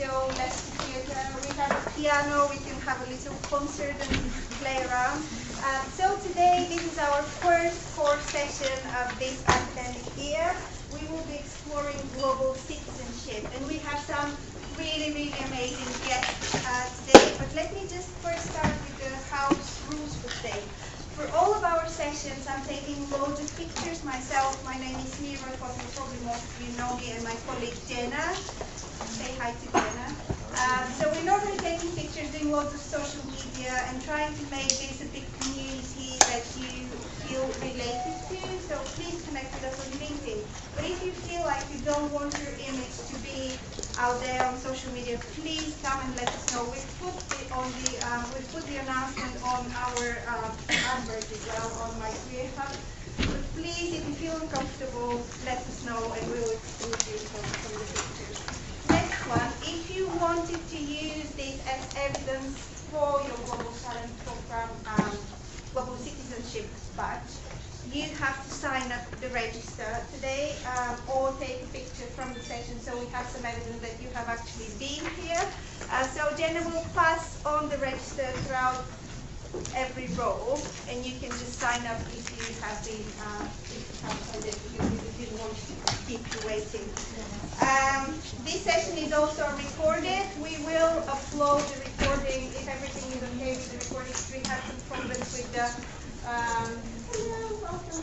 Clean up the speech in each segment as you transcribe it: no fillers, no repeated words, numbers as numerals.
show, let's theatre. We have a piano, we can have a little concert and play around. So today, this is our first core session of this academic year. We will be exploring global citizenship, and we have some really amazing guests today. But let me just first start with the house rules for today. For all of our sessions, I'm taking loads of pictures myself. My name is Mira, probably most of you know me, and my colleague Jenna. Say hi to Jenna. So we're normally taking pictures, doing loads of social media, and trying to make this a big community that you feel related to. So please connect with us on LinkedIn. But if you feel like you don't want your image to be out there on social media, please come and let us know. We've put the announcement on our advert as well on my career hub. But please, if you feel uncomfortable, let us know and we'll exclude you from the pictures. Next one, if you wanted to use this as evidence for your Global Talent Program Global Citizenship badge, you have to sign up the register today or take a picture from the session so we have some evidence that you have actually been here. So Jenna will pass on the register throughout every row, and you can just sign up if you have been, if you didn't want to keep you waiting. This session is also recorded. We will upload the recording if everything is okay with the recording. We had some problems with the hello, welcome.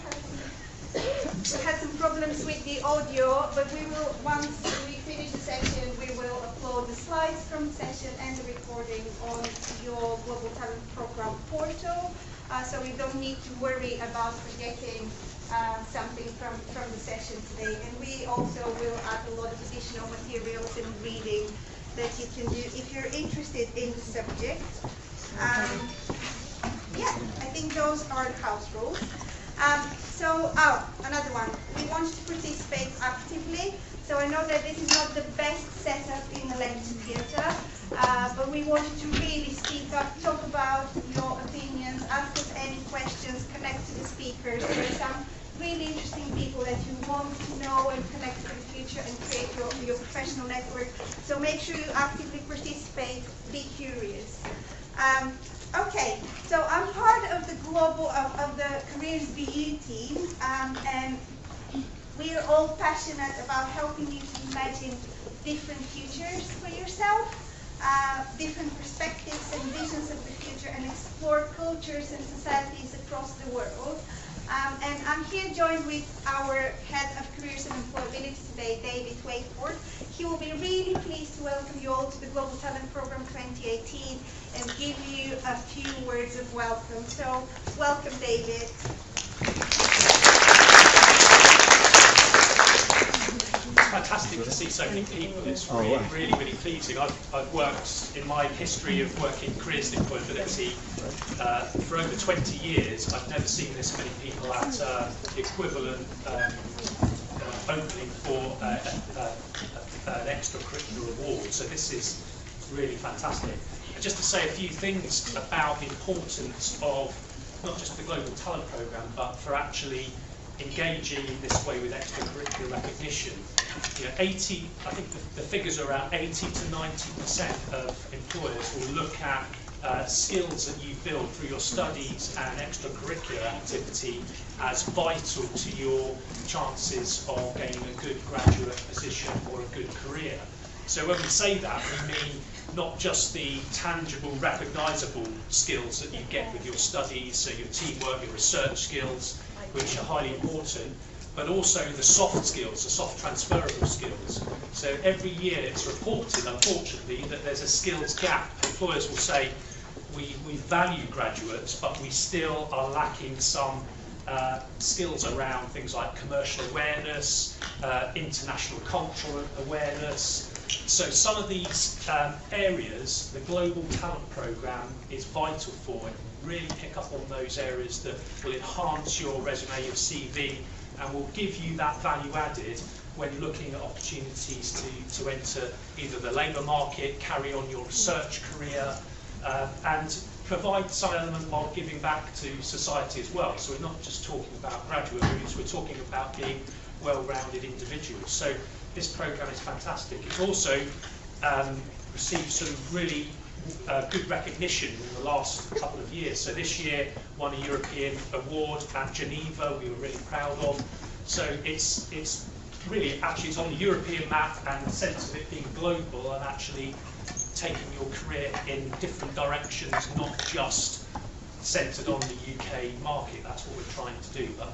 We had some problems with the audio, but we will, once we finish the session, we will upload the slides from the session and the recording on your Global Talent Program portal, so we don't need to worry about forgetting something from the session today. And we also will add a lot of additional materials and reading that you can do if you're interested in the subject. Yeah, I think those are the house rules. Another one. We want you to participate actively. So I know that this is not the best setup in the lecture theatre, but we want you to really speak up, talk about your opinions, ask us any questions, connect to the speakers. There are some really interesting people that you want to know and connect to the future and create your professional network. So make sure you actively participate, be curious. Okay, so I'm part of the of the Careers BU team, and we are all passionate about helping you to imagine different futures for yourself, different perspectives and visions of the future, and explore cultures and societies across the world. And I'm here joined with our Head of Careers and Employability today, David Wakeford. He will be really pleased to welcome you all to the Global Talent Program 2018 and give you a few words of welcome. So, welcome, David. It's fantastic to see so many people. It's really pleasing. I've worked in my history of working careers and employability for over 20 years. I've never seen this many people at the equivalent opening for an extracurricular award. So this is really fantastic. And just to say a few things about the importance of not just the Global Talent Programme, but for actually engaging in this way with extracurricular recognition. You know, I think the figures are around 80 to 90% of employers will look at skills that you build through your studies and extracurricular activity as vital to your chances of gaining a good graduate position or a good career. So when we say that, we mean not just the tangible, recognisable skills that you get with your studies, so your teamwork, your research skills, which are highly important, but also the soft skills, the soft transferable skills. So every year it's reported, unfortunately, that there's a skills gap. Employers will say, we value graduates, but we still are lacking some skills around things like commercial awareness, international cultural awareness. So some of these areas, the Global Talent Programme is vital for it. Really pick up on those areas that will enhance your resume, your CV, and will give you that value added when looking at opportunities to enter either the labour market, carry on your research career, and provide some element of giving back to society as well. So we're not just talking about graduate routes, we're talking about being well-rounded individuals. So this programme is fantastic. It's also received some really good recognition in the last couple of years. So this year won a European award at Geneva, we were really proud of. So it's really, actually, it's on the European map, and the sense of it being global and actually taking your career in different directions, not just centred on the UK market. That's what we're trying to do. But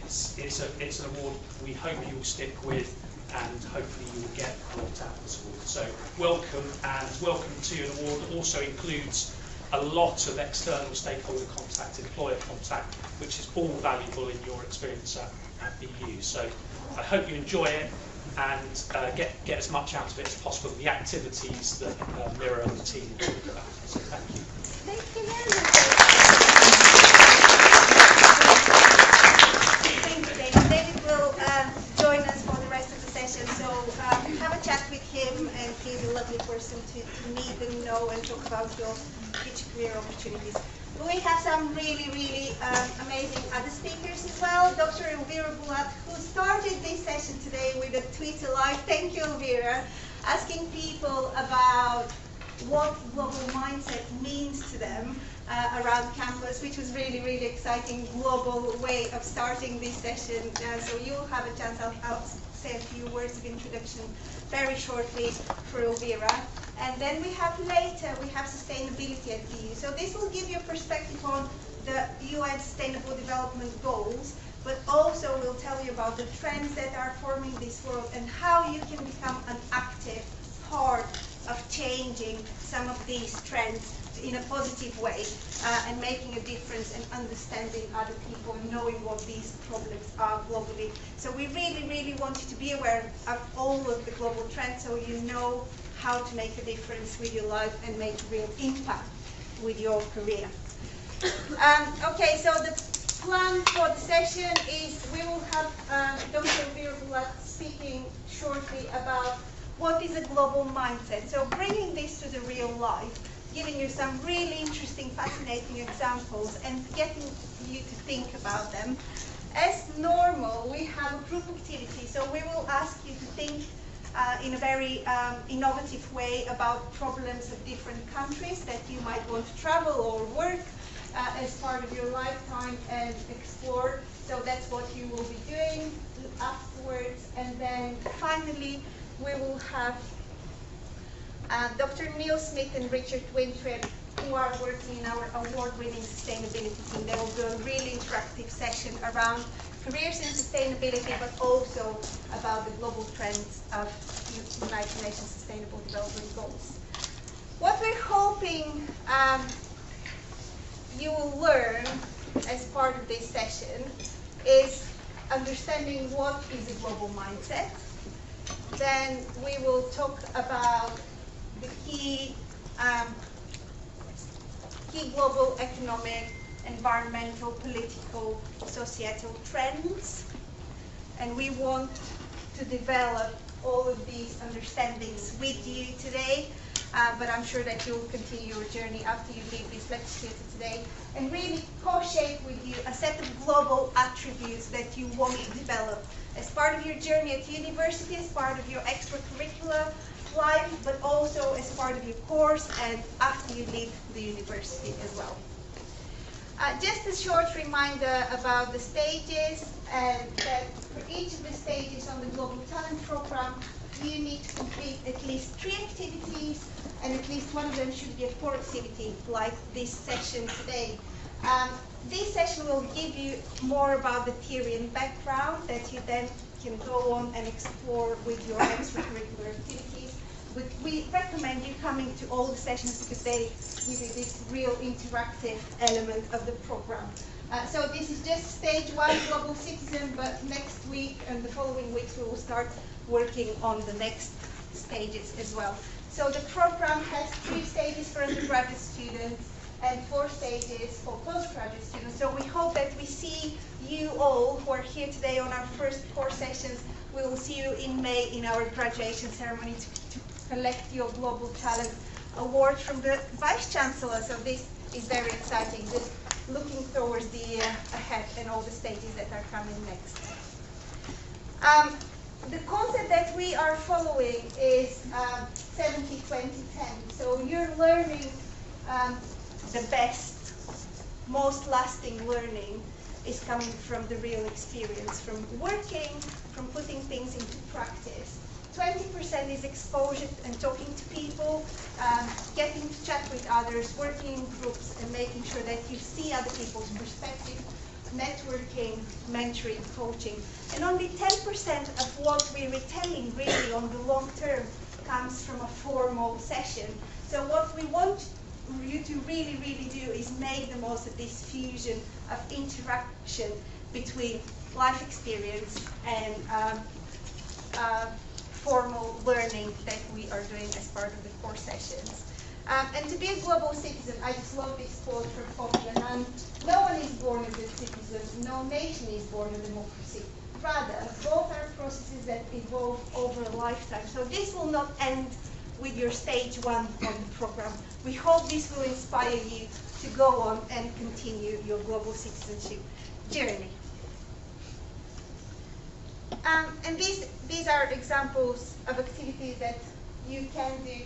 it's an award we hope you'll stick with, and hopefully you will get looked at this award. So welcome, and welcome to an award that also includes a lot of external stakeholder contact, employer contact, which is all valuable in your experience at BU. So I hope you enjoy it and get as much out of it as possible, the activities that Mira and the team will talk about. So thank you. Thank you very much. Thanks, David. David will join us for the rest of the session, so have a chat with him, and he's a lovely person to meet and know and talk about your future career opportunities. We have some really, really amazing other speakers as well. Dr. Elvira Bolat, who started this session today with a Twitter live. Thank you, Elvira, asking people about what global mindset means to them around campus, which was really, really exciting global way of starting this session. So you'll have a chance. I'll say a few words of introduction very shortly for Elvira. And then we have sustainability at BU. So this will give you a perspective on the UN Sustainable Development Goals, but also will tell you about the trends that are forming this world and how you can become an active part of changing some of these trends in a positive way and making a difference and understanding other people and knowing what these problems are globally. So we really, really want you to be aware of all of the global trends so you know how to make a difference with your life and make a real impact with your career. Okay, so the plan for the session is we will have Dr. Elvira speaking shortly about what is a global mindset. So bringing this to the real life, giving you some really interesting, fascinating examples and getting you to think about them. As normal, we have a group activity, so we will ask you to think in a very innovative way about problems of different countries that you might want to travel or work as part of your lifetime and explore. So that's what you will be doing afterwards. And then finally, we will have Dr. Neil Smith and Richard Winthrop, who are working in our award-winning sustainability team. They will do a really interactive session around careers in sustainability, but also about the global trends of United Nations Sustainable Development Goals. What we're hoping you will learn as part of this session is understanding what is a global mindset. Then we will talk about the key global economic, environmental, political, societal trends. And we want to develop all of these understandings with you today, but I'm sure that you'll continue your journey after you leave this lecture today and really co-shape with you a set of global attributes that you want to develop as part of your journey at university, as part of your extracurricular life, but also as part of your course and after you leave the university as well. Just a short reminder about the stages, and that for each of the stages on the Global Talent Program, you need to complete at least 3 activities, and at least one of them should be a core activity, like this session today. This session will give you more about the theory and background that you then can go on and explore with your extracurricular activities. But we recommend you coming to all the sessions because they give you this real interactive element of the program. So this is just stage 1, Global Citizen, but next week and the following weeks we will start working on the next stages as well. So the program has 3 stages for undergraduate students and 4 stages for postgraduate students. So we hope that we see you all who are here today on our first core sessions. We will see you in May in our graduation ceremony to collect your Global Talent Award from the Vice Chancellor. So this is very exciting, just looking towards the year ahead and all the stages that are coming next. the concept that we are following is 70-20-10. So you're learning the best, most lasting learning is coming from the real experience, from working, from putting things into practice. 20% is exposure and talking to people, getting to chat with others, working in groups, and making sure that you see other people's perspective, networking, mentoring, coaching. And only 10% of what we retain really on the long term comes from a formal session. So what we want you to really, really do is make the most of this fusion of interaction between life experience and formal learning that we are doing as part of the core sessions. And to be a global citizen, I just love this quote from Kofi Annan: no one is born as a citizen, no nation is born a democracy. Rather, both are processes that evolve over a lifetime. So this will not end with your stage one on the program. We hope this will inspire you to go on and continue your global citizenship journey. And these are examples of activities that you can do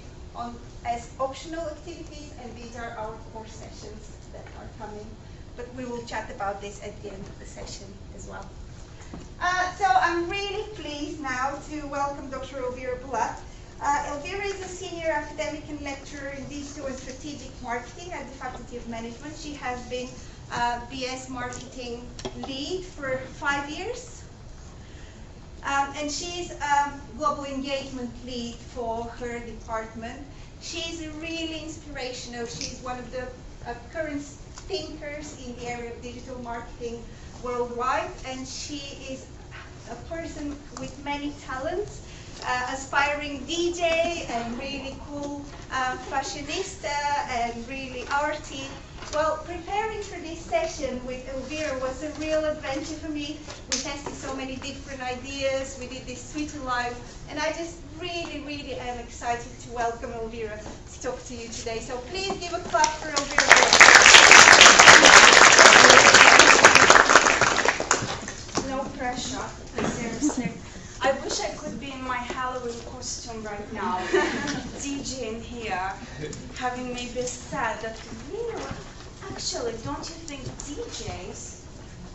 as optional activities, and these are our core sessions that are coming. But we will chat about this at the end of the session as well. So I'm really pleased now to welcome Dr. Elvira Bolat. Elvira is a senior academic and lecturer in digital and strategic marketing at the Faculty of Management. She has been BS marketing lead for 5 years. And she's global engagement lead for her department. She's really inspirational. She's one of the current thinkers in the area of digital marketing worldwide, and she is a person with many talents, aspiring DJ and really cool fashionista and really arty. Well, preparing for this session with Elvira was a real adventure for me. We tested so many different ideas. We did this Twitter live, and I just really, really am excited to welcome Elvira to talk to you today. So please give a clap for Elvira. No pressure, seriously. I wish I could be in my Halloween costume right now, DJing here, having maybe said that, really, actually, don't you think DJs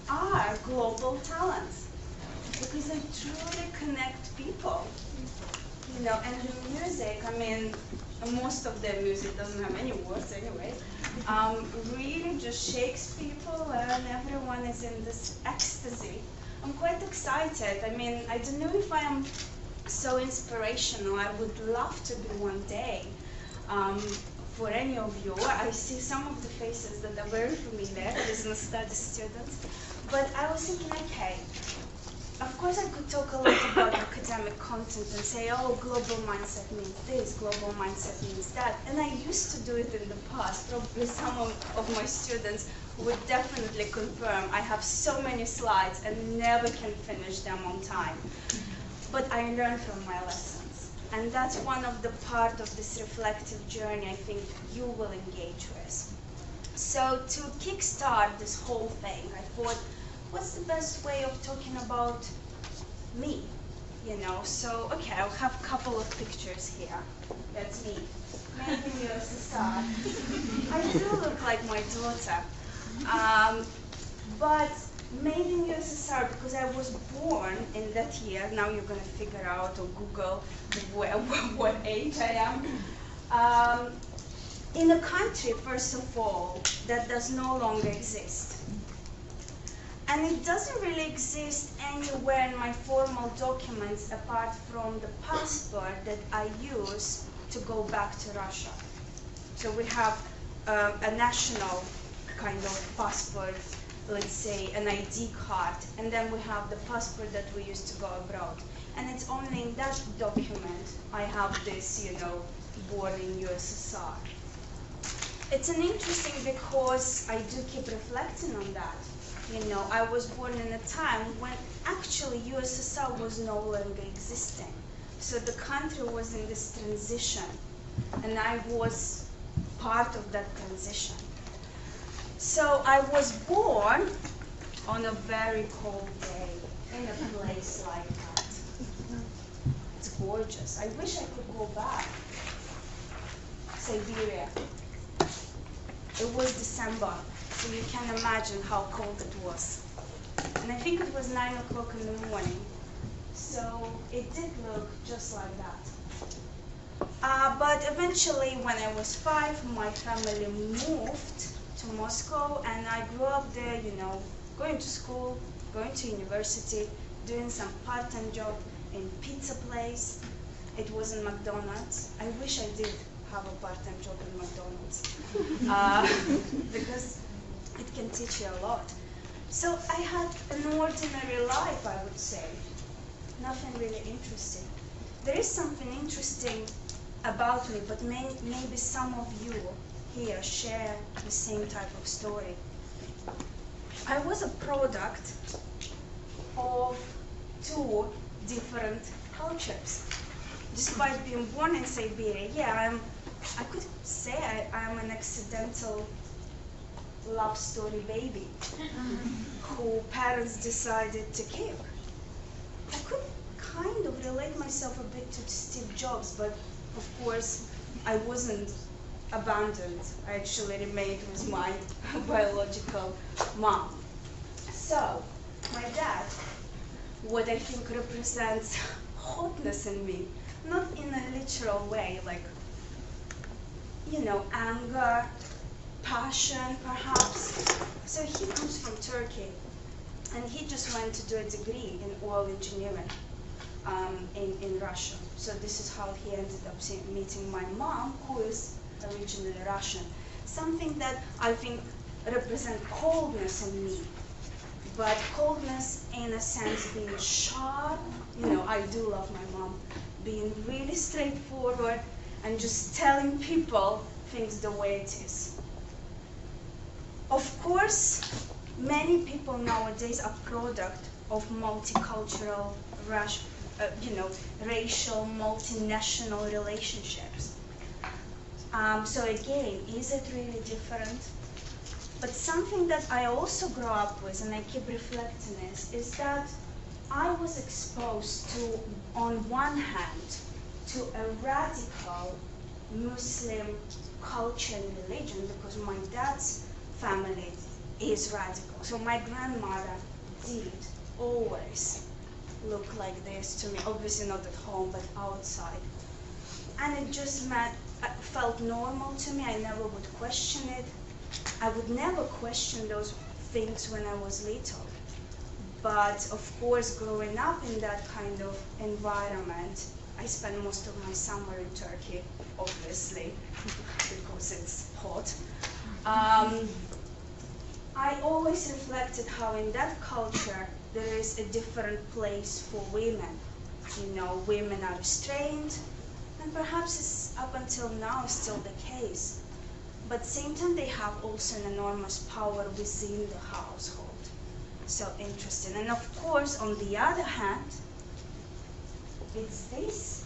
are global talents? Because they truly connect people, you know, and the music, I mean, most of their music doesn't have any words anyway, really just shakes people and everyone is in this ecstasy. I'm quite excited. I mean, I don't know if I am so inspirational. I would love to be one day. For any of you, I see some of the faces that are very familiar, business studies students. But I was thinking, okay, of course I could talk a lot about academic content and say, oh, global mindset means this, global mindset means that. And I used to do it in the past. Probably some of my students would definitely confirm I have so many slides and never can finish them on time. But I learn from my lessons. And that's one of the part of this reflective journey I think you will engage with. So to kickstart this whole thing, I thought, what's the best way of talking about me? You know, so okay, I'll have a couple of pictures here. That's me. Maybe you're Cesar. I do look like my daughter. But made in USSR because I was born in that year. Now you're going to figure out or Google what age I am. In a country, first of all, that does no longer exist. And it doesn't really exist anywhere in my formal documents apart from the passport that I use to go back to Russia. So we have a national kind of passport, let's say an ID card, and then we have the passport that we use to go abroad. And it's only in that document I have this, you know, born in USSR. It's an interesting because I do keep reflecting on that. You know, I was born in a time when actually USSR was no longer existing. So the country was in this transition, and I was part of that transition. So I was born on a very cold day in a place like that. gorgeous. I wish I could go back. Siberia. It was December, so you can imagine how cold it was. And I think it was 9 o'clock in the morning. So it did look just like that. But eventually, when I was 5, my family moved to Moscow, and I grew up there, you know, going to school, going to university, doing some part-time job in pizza place. It was in McDonald's. I wish I did have a part-time job in McDonald's because it can teach you a lot. So I had an ordinary life, I would say. Nothing really interesting. There is something interesting about me, but maybe some of you here share the same type of story. I was a product of 2 different cultures. Despite being born in Siberia, yeah, I could say I'm an accidental love story baby who parents decided to keep. I could kind of relate myself a bit to Steve Jobs, but of course I wasn't abandoned. I actually remained with my biological mom. So my dad, what I think represents hotness in me, not in a literal way, like, you know, anger, passion, perhaps. So he comes from Turkey, and he just went to do a degree in oil engineering in Russia. So this is how he ended up meeting my mom, who is originally Russian. Something that I think represents coldness in me, but coldness in a sense being sharp. You know, I do love my mom, being really straightforward and just telling people things the way it is. Of course, many people nowadays are product of multicultural, racial, multinational relationships. So again, is it really different? But something that I also grew up with, and I keep reflecting is that I was exposed to, on one hand, to a radical Muslim culture and religion, because my dad's family is radical. So my grandmother did always look like this to me, obviously not at home, but outside. And it just felt normal to me. I never would question it. I would never question those things when I was little. But of course, growing up in that kind of environment, I spent most of my summer in Turkey, obviously, because it's hot. I always reflected how in that culture, there is a different place for women. You know, women are restrained, and perhaps it's up until now still the case. But at the same time, they have also an enormous power within the household. So interesting. And of course, on the other hand, it's this,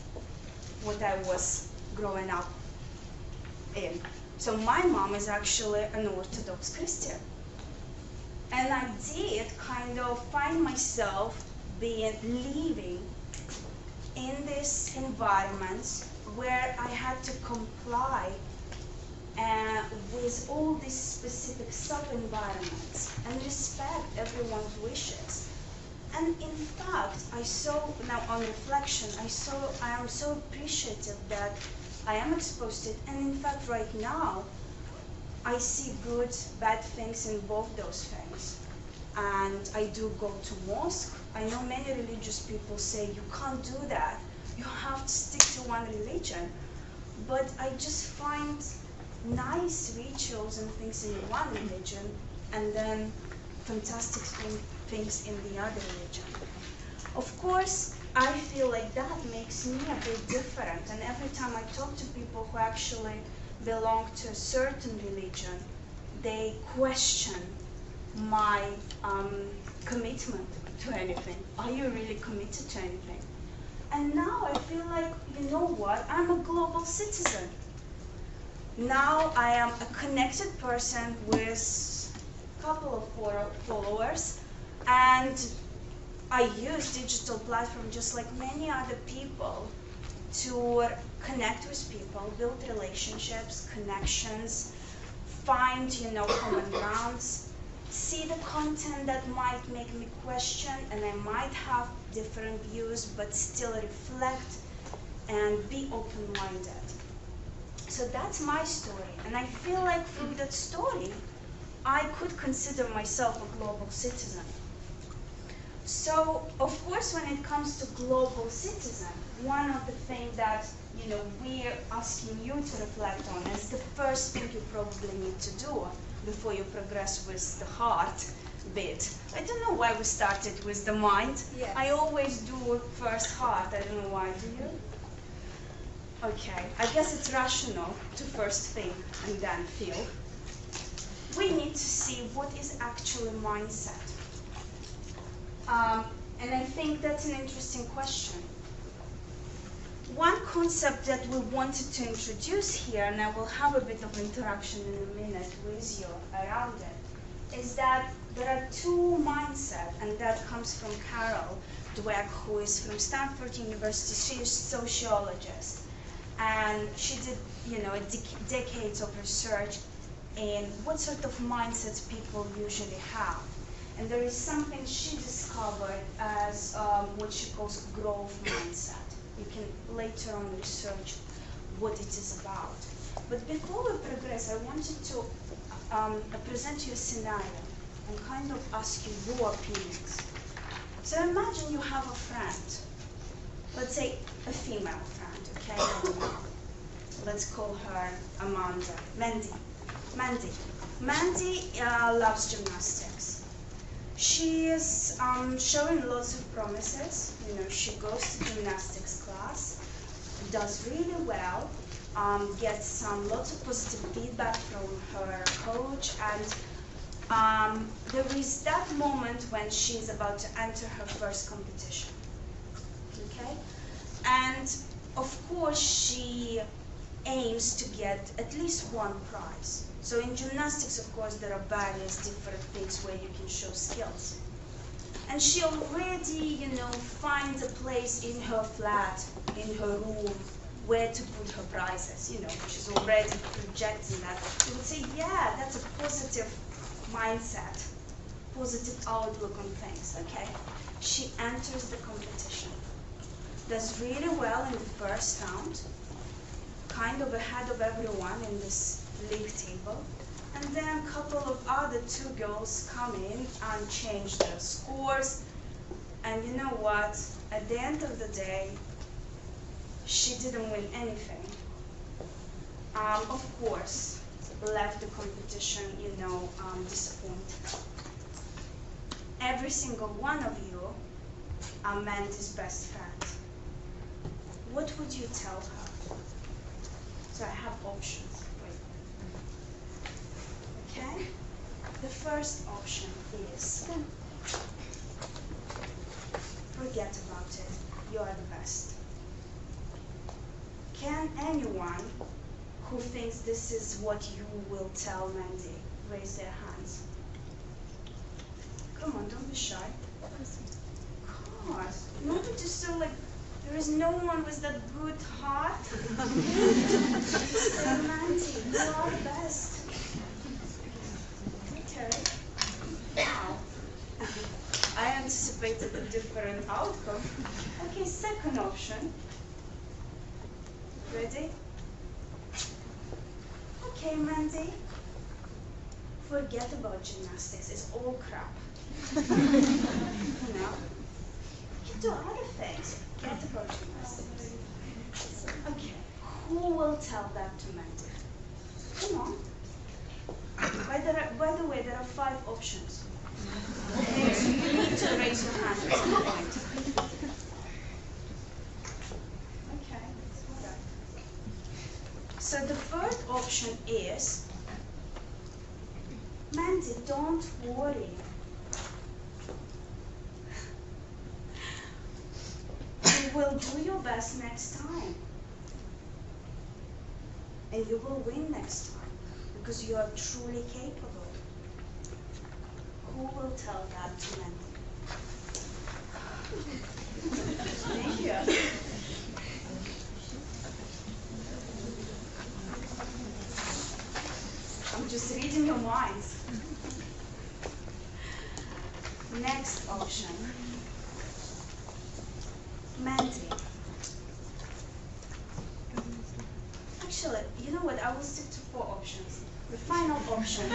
what I was growing up in. So my mom is actually an Orthodox Christian. And I did kind of find myself living in this environment where I had to comply with all these specific sub-environments and respect everyone's wishes. And in fact, now on reflection, I am so appreciative that I am exposed to it. And in fact, right now, I see good, bad things in both those things. And I do go to mosque. I know many religious people say you can't do that. You have to stick to one religion. But I just find nice rituals and things in one religion, and then fantastic things in the other religion. Of course, I feel like that makes me a bit different, and every time I talk to people who actually belong to a certain religion, they question my commitment to anything. Are you really committed to anything? And now I feel like, you know what, I'm a global citizen. Now I am a connected person with a couple of followers, and I use digital platform just like many other people to connect with people, build relationships, connections, find, common grounds, see the content that might make me question, and I might have different views, but still reflect and be open-minded. So that's my story, and I feel like through that story, I could consider myself a global citizen. So, of course, when it comes to global citizen, one of the things that we're asking you to reflect on is the first thing you probably need to do before you progress with the heart bit. I don't know why we started with the mind. Yes. I always do first heart. I don't know why. Do you? Okay. I guess it's rational to first think and then feel. We need to see what is actually mindset. And I think that's an interesting question. One concept that we wanted to introduce here, and I will have a bit of interaction in a minute with you around it, is that there are two mindsets, and that comes from Carol Dweck, who is from Stanford University. She is a sociologist, and she did, decades of research in what sort of mindsets people usually have. And there is something she discovered as what she calls growth mindset. You can later on research what it is about. But before we progress, I wanted to present you a scenario and kind of ask you your opinions. So imagine you have a friend, let's say a female friend, okay? Let's call her Mandy. Mandy loves gymnastics. She is showing lots of promises. She goes to gymnastics class, does really well, gets lots of positive feedback from her coach, and there is that moment when she's about to enter her first competition. Okay? And of course, she aims to get at least one prize. So in gymnastics, of course, there are various different things where you can show skills. And she already, finds a place in her flat, in her room, where to put her prizes. She's already projecting that. She would say, yeah, that's a positive mindset, positive outlook on things, okay? She enters the competition, does really well in the first round, kind of ahead of everyone in this league table, and then a couple of other two girls come in and change their scores, and you know what? At the end of the day, she didn't win anything. Of course, left the competition, disappointed. Every single one of you are Mandy's best friend. What would you tell her? So I have options. Okay? The first option is forget about it. You are the best. Can anyone who thinks this is what you will tell Mandy raise their hands? Come on, don't be shy. God, not to just so like there is no one with that good heart. Say, Mandy, you are the best. Okay. Wow. I anticipated a different outcome. Okay, second option. Ready? Okay, Mandy. Forget about gymnastics. It's all crap. You can do other things. Forget about gymnastics. Okay. Who will tell that to Mandy? Come on. By the way, there are 5 options. You need to raise your hand at some point. Okay. So the third option is, Mandy, don't worry. You will do your best next time. And you will win next time. Because you are truly capable. Who will tell that to Mandy? Thank you. just reading your minds. Next option. Mandy. Actually, you know what? I will stick to 4 options. The final option.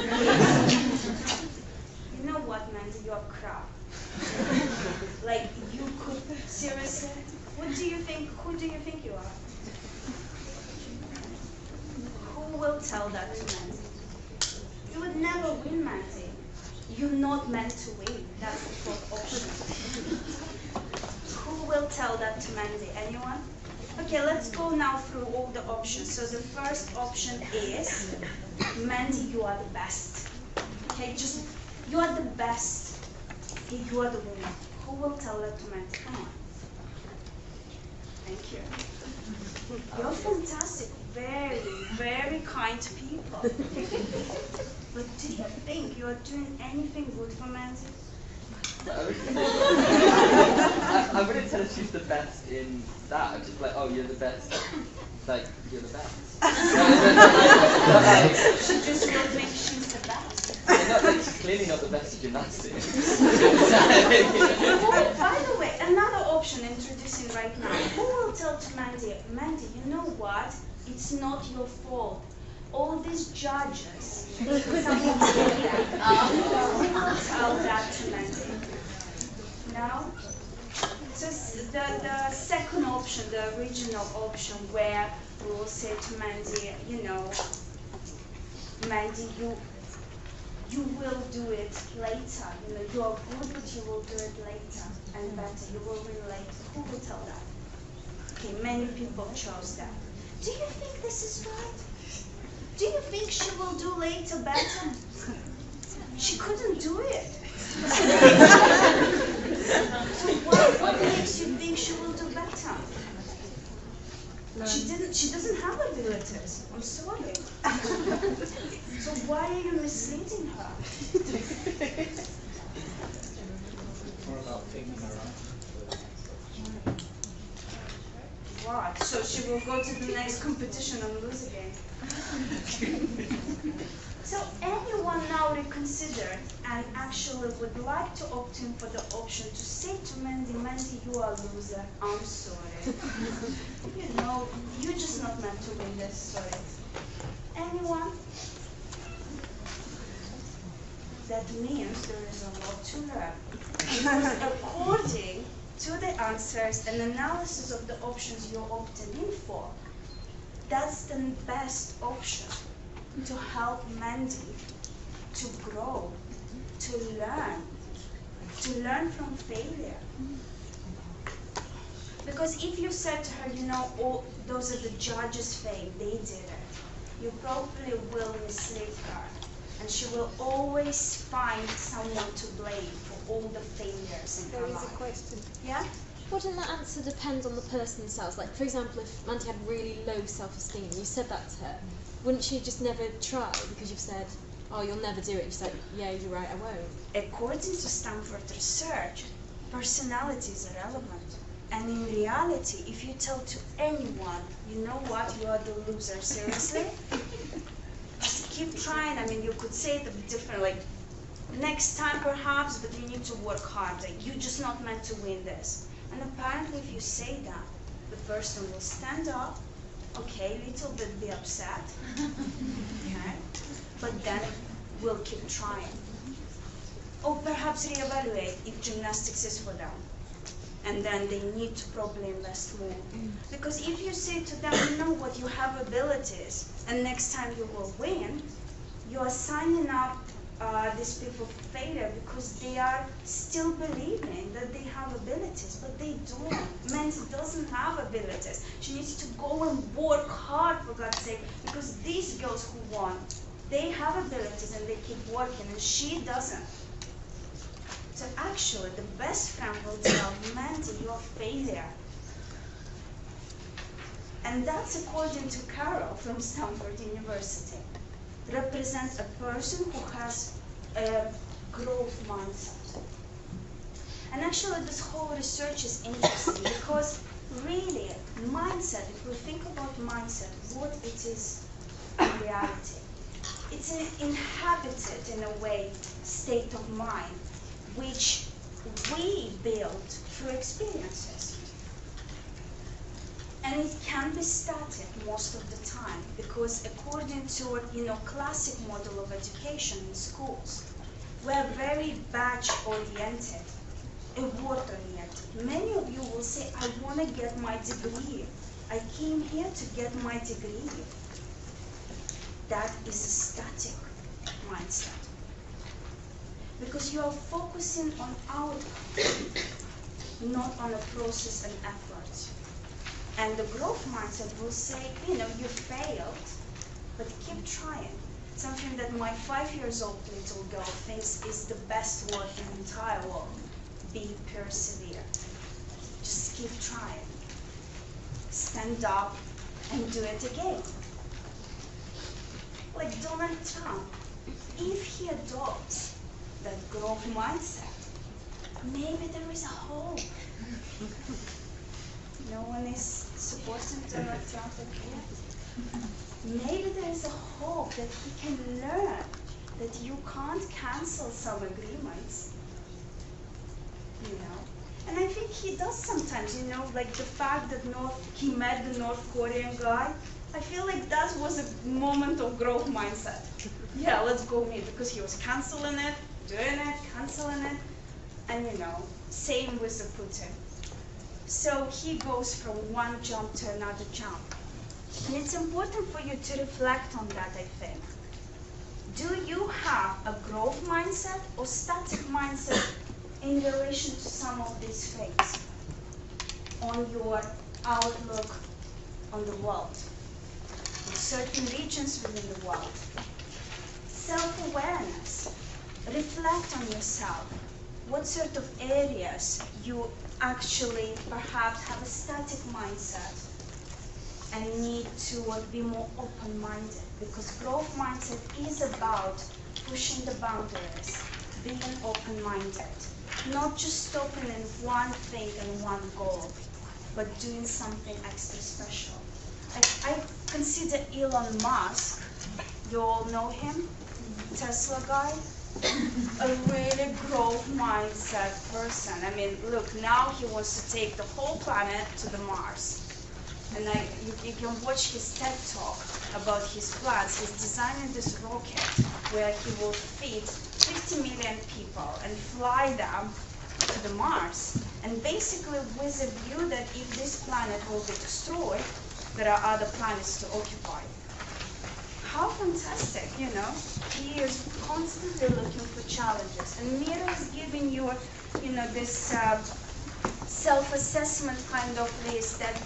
You know what, Mandy? You're crap. Like, you could, seriously? What do you think? Who do you think you are? Who will tell that to Mandy? You would never win, Mandy. You're not meant to win. That's the 4th option. Who will tell that to Mandy? Anyone? Okay, let's go now through all the options. So the first option is, Mandy, you are the best. Okay, just, you are the best. Okay, you are the winner. Who will tell that to Mandy? Come on. Thank you. You're fantastic. Very, very kind people. But do you think you are doing anything good for Mandy? I wouldn't tell her she's the best in that. I'm just like, oh, you're the best. Like, you're the best. She just will think she's the best. She's clearly not the best at gymnastics. Oh, by the way, another option introducing right now. Who will tell to Mandy, Mandy, you know what? It's not your fault. All these judges, someone said that. Who will tell that to Mandy? No? So the second option, the original option, where we will say to Mandy, you know, Mandy, you will do it later. You know, you are good, but you will do it later and better. You will win later. Who will tell that? Okay, many people chose that. Do you think this is right? Do you think she will do later better? She couldn't do it. So what makes you think she will do better? She doesn't have abilities. I'm sorry. So why are you misleading her? More about picking her up. What? So she will go to the next competition and lose again. So anyone now reconsidered and actually would like to opt in for the option to say to Mandy, Mandy, you are a loser. I'm sorry. You know, you're just not meant to win this, sorry. Anyone? That means there is a lot to learn. Because according to the answers and analysis of the options you're opting in for, that's the best option to help Mandy to grow, to learn from failure. Because if you said to her, you know, oh, those are the judges' fail, they did it, you probably will mislead her. And she will always find someone to blame for all the failures in her life. There is a question. Yeah? Wouldn't that answer depend on the person themselves? Like, for example, if Mandy had really low self-esteem and you said that to her, wouldn't she just never try because you've said, oh, you'll never do it? You said, yeah, you're right, I won't. According to Stanford research, personality is irrelevant. And in reality, if you tell to anyone, you know what, you are the loser, seriously? Just keep trying. I mean, you could say it a bit different, like, next time perhaps, but you need to work hard. Like, you're just not meant to win this. And apparently, if you say that, the person will stand up, okay, little bit be upset, okay, but then we'll keep trying. Or perhaps reevaluate if gymnastics is for them. And then they need to probably invest more. Because if you say to them, you know what, you have abilities, and next time you will win, you are signing up these people for failure because they are still believing that they have abilities, but they don't. Mandy doesn't have abilities. She needs to go and work hard, for God's sake, because these girls who won, they have abilities and they keep working, and she doesn't. So actually, the best friend will tell Mandy, you're a failure. And that's according to Carol from Stanford University. Represents a person who has a growth mindset. And actually, this whole research is interesting because really, mindset, if we think about mindset, what it is in reality, it's an inhabited, in a way, state of mind, which we build through experiences. And it can be static most of the time, because according to classic model of education in schools, we're very badge-oriented, award-oriented. Many of you will say, I want to get my degree. I came here to get my degree. That is a static mindset. Because you are focusing on outcome, not on a process and effort. And the growth mindset will say, you failed, but keep trying. Something that my 5-year-old little girl thinks is the best word in the entire world. Be persevere. Just keep trying. Stand up and do it again. Like Donald Trump, if he adopts that growth mindset, maybe there is a hope. No one is supporting Donald Trump again. Maybe there is a hope that he can learn that you can't cancel some agreements. And I think he does sometimes, like the fact that he met the North Korean guy. I feel like that was a moment of growth mindset. Yeah, let's go meet, because he was canceling it, doing it, canceling it, and same with the Putin. So he goes from one jump to another jump. And it's important for you to reflect on that, I think. Do you have a growth mindset or static mindset in relation to some of these things on your outlook on the world, in certain regions within the world? Self-awareness. Reflect on yourself. What sort of areas you actually perhaps have a static mindset and need to be more open-minded, because growth mindset is about pushing the boundaries, being open-minded, not just stopping in one thing and one goal, but doing something extra special. I consider Elon Musk, you all know him, Tesla guy, a really growth mindset person. I mean, look, now he wants to take the whole planet to the Mars. And you can watch his TED talk about his plans. He's designing this rocket where he will feed 50 million people and fly them to the Mars. And basically with a view that if this planet will be destroyed, there are other planets to occupy. How fantastic, He is constantly looking for challenges. And Mira is giving you, this self-assessment kind of list that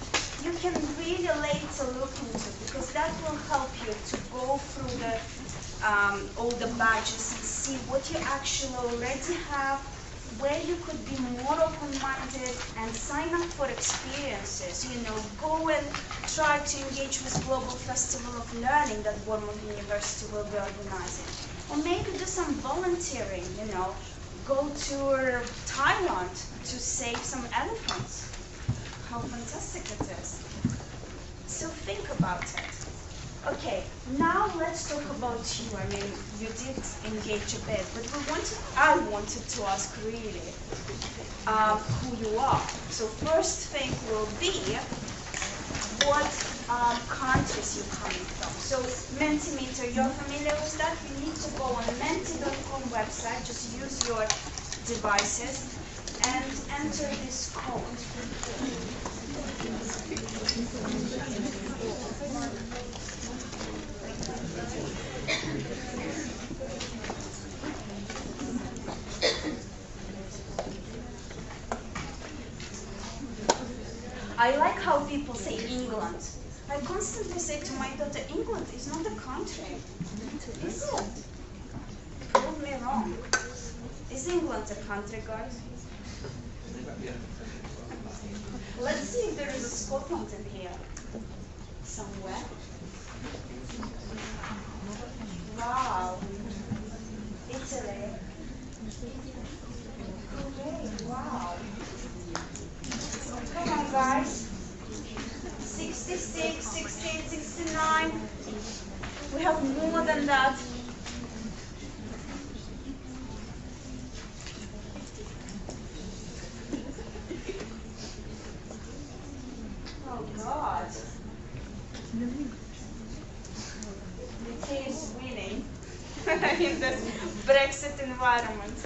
you can really later look into, because that will help you to go through all the badges and see what you actually already have, where you could be more open-minded and sign up for experiences. Go and try to engage with Global Festival of Learning that Bournemouth University will be organizing. Or maybe do some volunteering, go to Thailand to save some elephants. How fantastic it is. So think about it. Okay, now let's talk about you. I mean, you did engage a bit, but I wanted to ask really who you are. So first thing will be what countries you're coming from. So Mentimeter, you're familiar with that? You need to go on menti.com website, just use your devices and enter this code. I like how people say England. I constantly say to my daughter, England is not a country. Is it? Prove me wrong. Is England a country, guys? Let's see if there is a Scotland in here. Somewhere. Wow. Italy. Great, wow. Come on, guys. 66, 68, 69. We have more than that. best environment.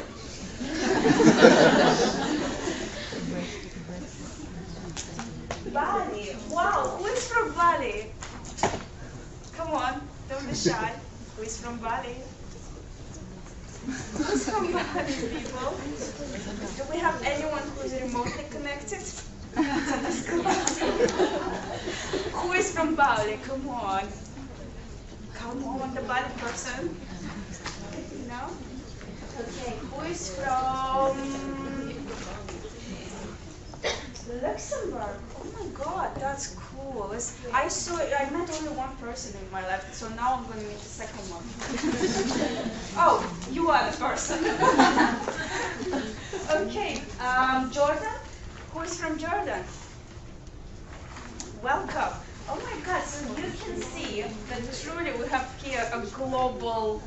Bali. Wow, who is from Bali? Come on, don't be shy. Who is from Bali? Who's from Bali, people? Do we have anyone who's remotely connected to this class? Who is from Bali? Come on. Come on, the Bali person. No? Okay, who is from Luxembourg? Oh my god, that's cool. I met only one person in my life, so now I'm going to meet the second one. Oh, you are the person. Okay, Jordan? Who is from Jordan? Welcome. Oh my god, so you can see that truly we have here a global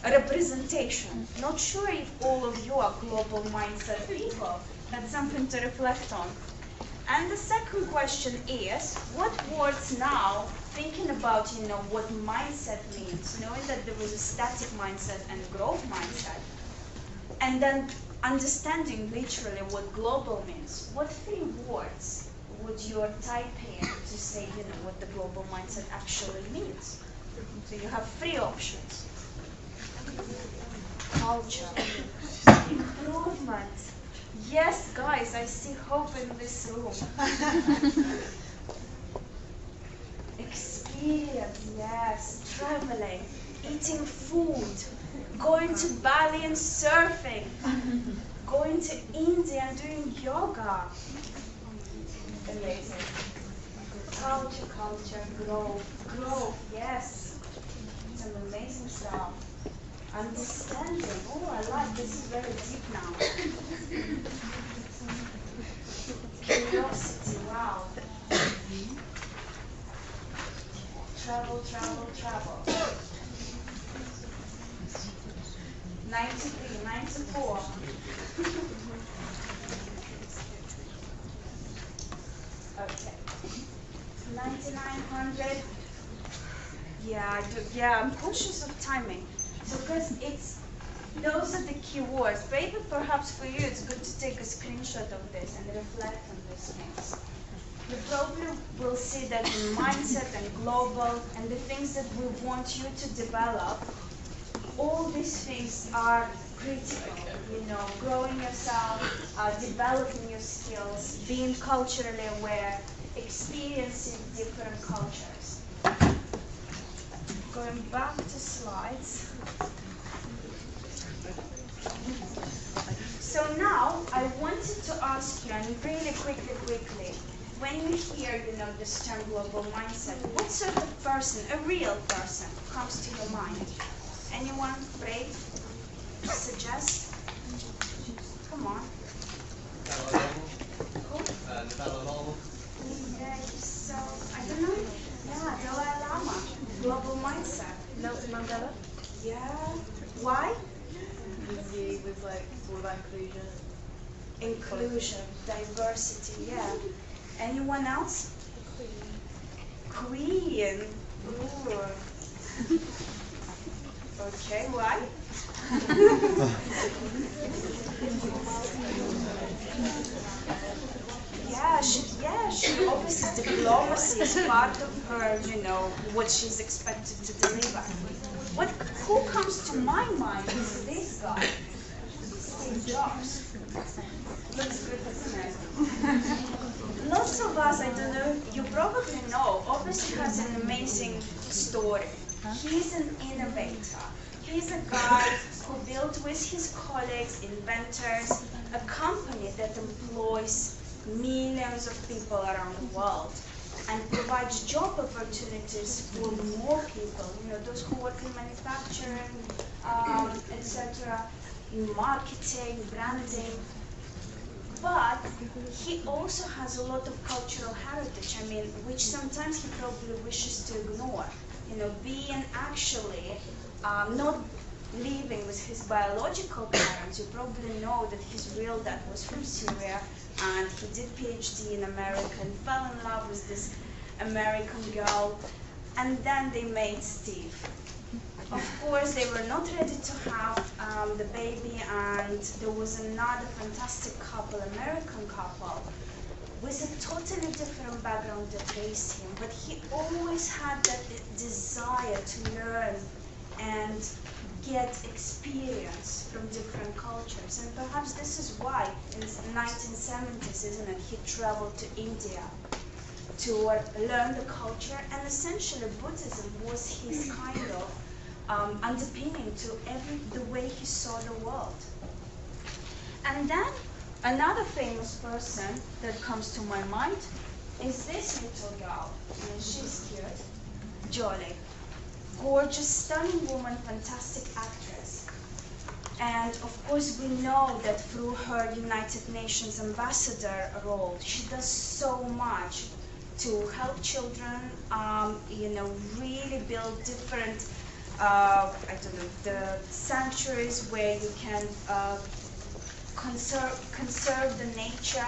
representation. Not sure if all of you are global mindset people. That's something to reflect on. And the second question is, what words now, thinking about, what mindset means, knowing that there was a static mindset and growth mindset, and then understanding literally what global means, what 3 words would you type in to say, what the global mindset actually means? So you have 3 options. Culture. Improvement. Yes, guys, I see hope in this room. Experience, yes. Traveling, eating food, going to Bali and surfing, going to India and doing yoga. Amazing. Culture, growth, yes. Some amazing stuff. Understanding. Oh, I like this. Is very deep now. Curiosity. Wow. Travel. 93, 94. Okay. 9900. Yeah, I'm conscious of timing. So because those are the key words. Maybe perhaps for you it's good to take a screenshot of this and reflect on these things. You probably will see that in mindset and global and the things that we want you to develop, all these things are critical. Growing yourself, developing your skills, being culturally aware, experiencing different cultures. Going back to slides. So now I wanted to ask you, and really quickly, when you hear, this term global mindset, what sort of person, a real person, comes to your mind? Anyone brave to suggest? Come on. Yeah, so, I don't know. Yeah, Dalai Lama, global mindset. Nelson Mandela. Yeah. Why? He was all about inclusion. Inclusion, diversity, yeah. Anyone else? Queen. Ooh. Okay, why? She obviously diplomacy is part of her, what she's expected to deliver. Who comes to my mind is this guy, Steve Jobs. Looks good, doesn't it? Lots of us, I don't know, you probably know, obviously has an amazing story. He's an innovator. He's a guy who built with his colleagues, inventors, a company that employs millions of people around the world and provides job opportunities for more people, those who work in manufacturing, etc., in marketing, branding. But he also has a lot of cultural heritage, which sometimes he probably wishes to ignore. Being actually not living with his biological parents. You probably know that his real dad was from Syria, and he did PhD in America and fell in love with this American girl, and then they made Steve. Of course, they were not ready to have the baby, and there was another fantastic couple, American couple, with a totally different background that raised him, but he always had that desire to learn and get experience from different cultures. And perhaps this is why in the 1970s, isn't it, he traveled to India to learn the culture, and essentially Buddhism was his kind of underpinning to the way he saw the world. And then another famous person that comes to my mind is this little girl. And she's cute, Jolie, gorgeous, stunning woman, fantastic actress. And of course we know that through her United Nations ambassador role, she does so much to help children, really build different, the sanctuaries where you can conserve the nature,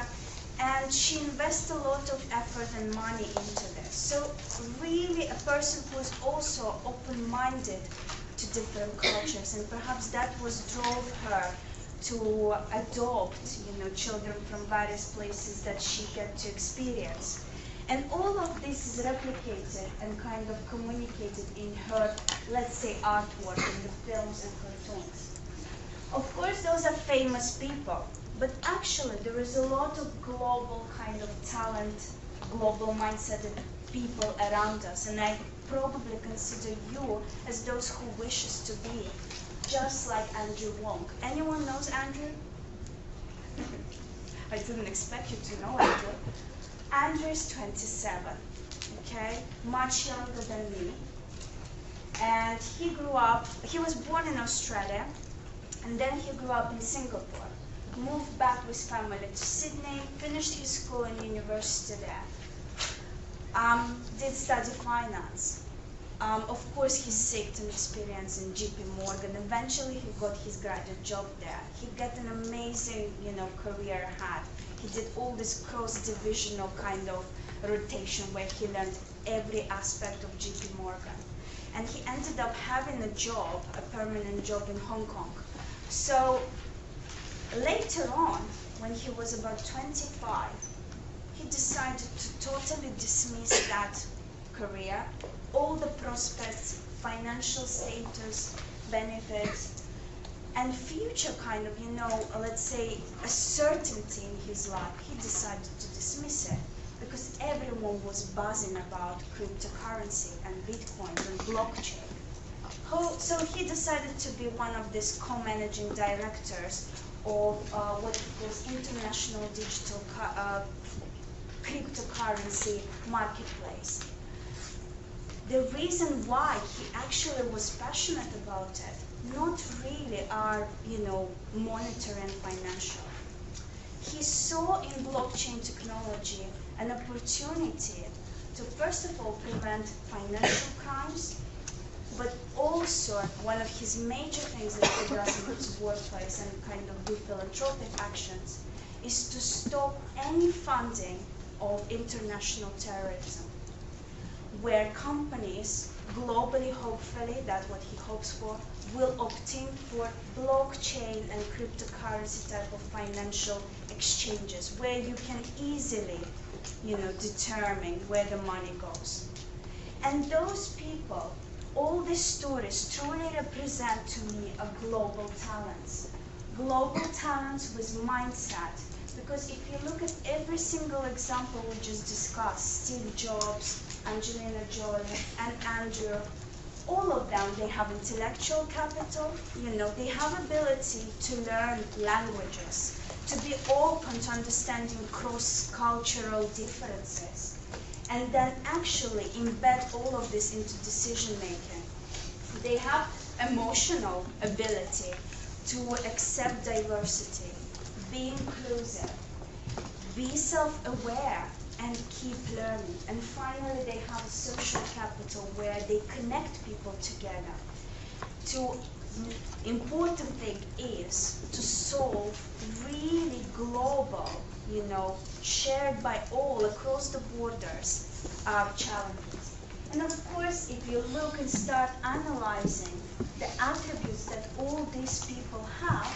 and she invests a lot of effort and money into this. So really a person who is also open-minded to different cultures, and perhaps that drove her to adopt, children from various places that she get to experience. And all of this is replicated and kind of communicated in her, let's say, artwork, in the films and cartoons. Of course, those are famous people, but actually there is a lot of global kind of talent, global mindset people around us, and I probably consider you as those who wishes to be just like Andrew Wong. Anyone knows Andrew? I didn't expect you to know Andrew. Andrew is 27, okay, much younger than me, and he was born in Australia, and then he grew up in Singapore, moved back with family to Sydney, finished his school and university there, did study finance. Of course, he sought an experience in JP Morgan. Eventually, he got his graduate job there. He got an amazing, career ahead. He did all this cross-divisional kind of rotation where he learned every aspect of JP Morgan. And he ended up having a job, a permanent job in Hong Kong. So later on, when he was about 25, he decided to totally dismiss that career, all the prospects, financial status, benefits, and future kind of, let's say, a certainty in his life. He decided to dismiss it because everyone was buzzing about cryptocurrency and Bitcoin and blockchain. So he decided to be one of these co-managing directors of what he calls International Digital Cryptocurrency Marketplace. The reason why he actually was passionate about it, not really are, monetary and financial. He saw in blockchain technology an opportunity to, first of all, prevent financial crimes, but also one of his major things that he does in his workplace and kind of do philanthropic actions is to stop any funding of international terrorism, where companies globally, hopefully, that's what he hopes for, will opt in for blockchain and cryptocurrency type of financial exchanges, where you can easily, determine where the money goes. And those people, all these stories truly represent to me a global talents with mindset. Because if you look at every single example we just discussed, Steve Jobs, Angelina Jolie, and Andrew, all of them, they have intellectual capital, they have ability to learn languages, to be open to understanding cross-cultural differences, and then actually embed all of this into decision-making. They have emotional ability to accept diversity, be inclusive, be self-aware, and keep learning. And finally, they have a social capital where they connect people together. Important thing is to solve really global, shared by all across the borders, challenges. And of course, if you look and start analyzing the attributes that all these people have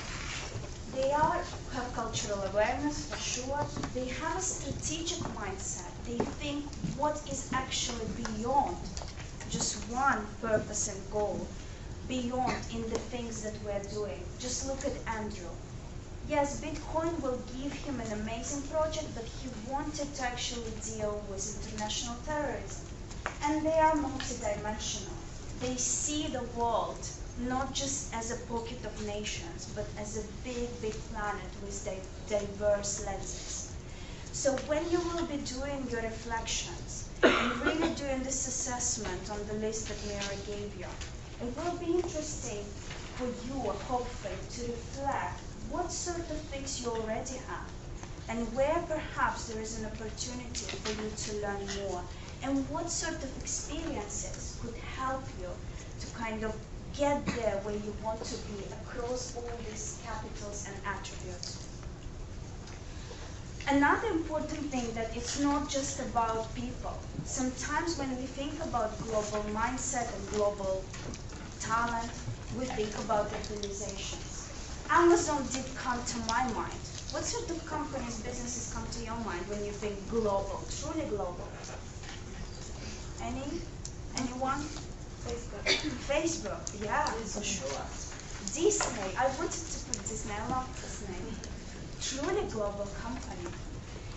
cultural awareness for sure, they have a strategic mindset. They think what is actually beyond just one purpose and goal, beyond in the things that we're doing. Just look at Andrew. Yes, Bitcoin will give him an amazing project, but he wanted to actually deal with international terrorism. And they are multidimensional. They see the world not just as a pocket of nations, but as a big, big planet with diverse lenses. So when you will be doing your reflections and really doing this assessment on the list that Mira gave you, it will be interesting for you, hopefully, to reflect what sort of things you already have and where perhaps there is an opportunity for you to learn more, and what sort of experiences could help you to kind of get there where you want to be across all these capitals and attributes. Another important thing that it's not just about people. Sometimes when we think about global mindset and global talent, we think about organizations. Amazon did come to my mind. What sort of companies, businesses come to your mind when you think global, truly global? Anyone? Facebook. Facebook, yeah, for sure. Disney, I wanted to put Disney, I love Disney. Truly global company.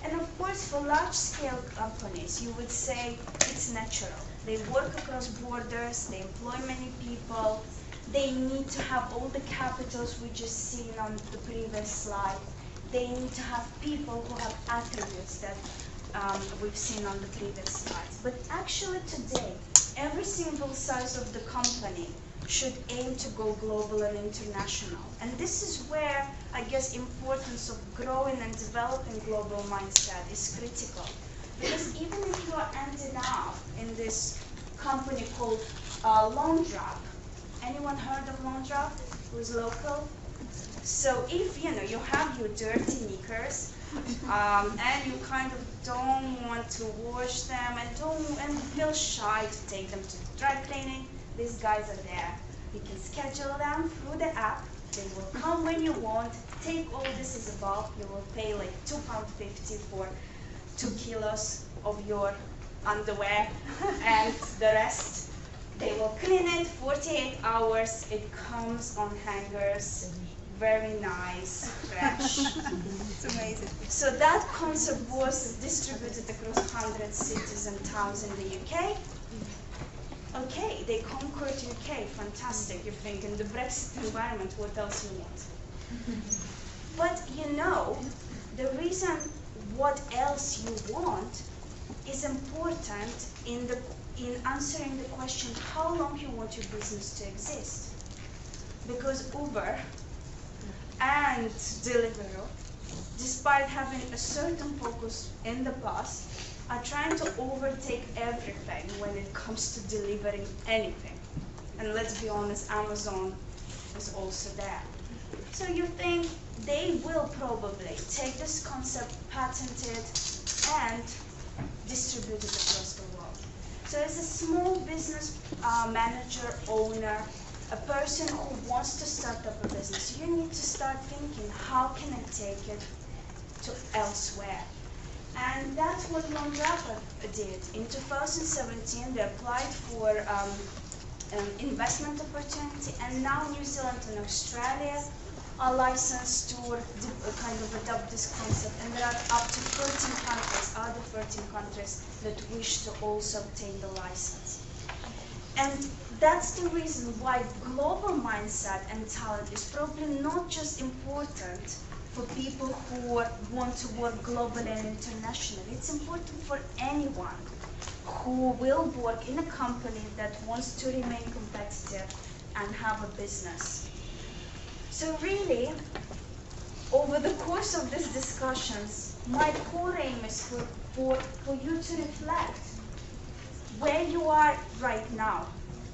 And of course, for large-scale companies, you would say it's natural. They work across borders, they employ many people, they need to have all the capitals we just seen on the previous slide. They need to have people who have attributes that we've seen on the previous slides. But actually today, every single size of the company should aim to go global and international. And this is where, I guess, importance of growing and developing global mindset is critical. Because even if you are ending up in this company called Laundrop, anyone heard of Laundrop who is local? So if you have your dirty knickers and you kind of don't want to wash them and feel shy to take them to dry cleaning, these guys are there. You can schedule them through the app. They will come when you want. Take all this as a bulk. You will pay like £2.50 for 2 kilos of your underwear, and the rest they will clean it 48 hours. It comes on hangers. Very nice, fresh. It's amazing. So that concept was distributed across 100 cities and towns in the UK. Okay, they conquered UK, fantastic. You think in the Brexit environment, what else you want? But the reason what else you want is important in answering the question how long you want your business to exist. Because Uber and Deliveroo, despite having a certain focus in the past, are trying to overtake everything when it comes to delivering anything. And let's be honest, Amazon is also there. So you think they will probably take this concept, patent it, and distribute it across the world. So as a small business manager, owner, a person who wants to start up a business, you need to start thinking, how can I take it to elsewhere? And that's what Laundrop did. In 2017, they applied for an investment opportunity, and now New Zealand and Australia are licensed to kind of adopt this concept, and there are up to 13 countries, other 13 countries that wish to also obtain the license. And that's the reason why global mindset and talent is probably not just important for people who want to work globally and internationally. It's important for anyone who will work in a company that wants to remain competitive and have a business. So really, over the course of these discussions, my core aim is for you to reflect where you are right now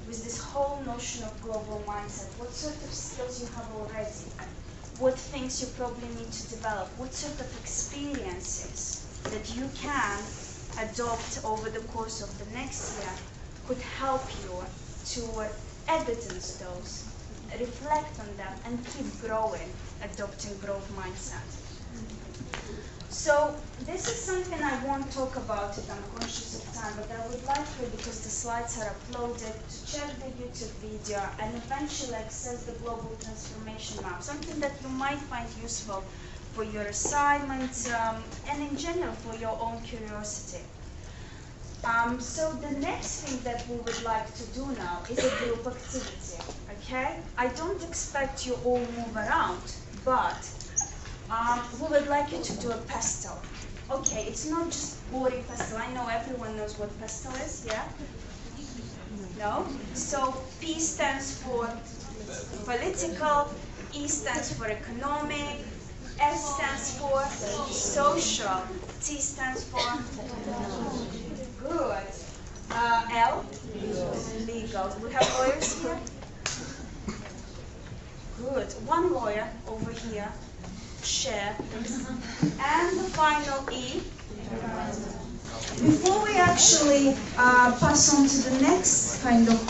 with this whole notion of global mindset. What sort of skills you have already? What things you probably need to develop? What sort of experiences that you can adopt over the course of the next year could help you to evidence those, reflect on them, and keep growing, adopting growth mindset. So this is something I won't talk about it, I'm conscious of time, but I would like you, because the slides are uploaded, to check the YouTube video and eventually access the global transformation map, something that you might find useful for your assignments and in general for your own curiosity. So the next thing that we would like to do now is a group activity, okay? I don't expect you all move around, but we would like you to do a pestle. Okay, it's not just boring pestle. I know everyone knows what pestle is, yeah? No? So P stands for political, E stands for economic, S stands for social, T stands for good. L? Legal. Do we have lawyers here? Good. One lawyer over here. Share. And the final E. Before we actually pass on to the next kind of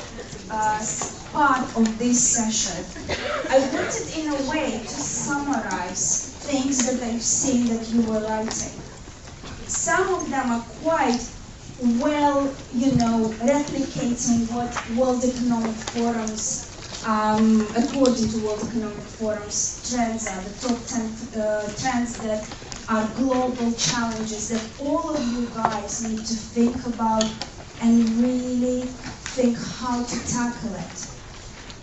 part of this session, I wanted in a way to summarize things that I've seen that you were writing. Some of them are quite well, replicating what World Economic Forum's, according to World Economic Forum's trends are, the top 10 trends that are global challenges that all of you guys need to think about and really think how to tackle it.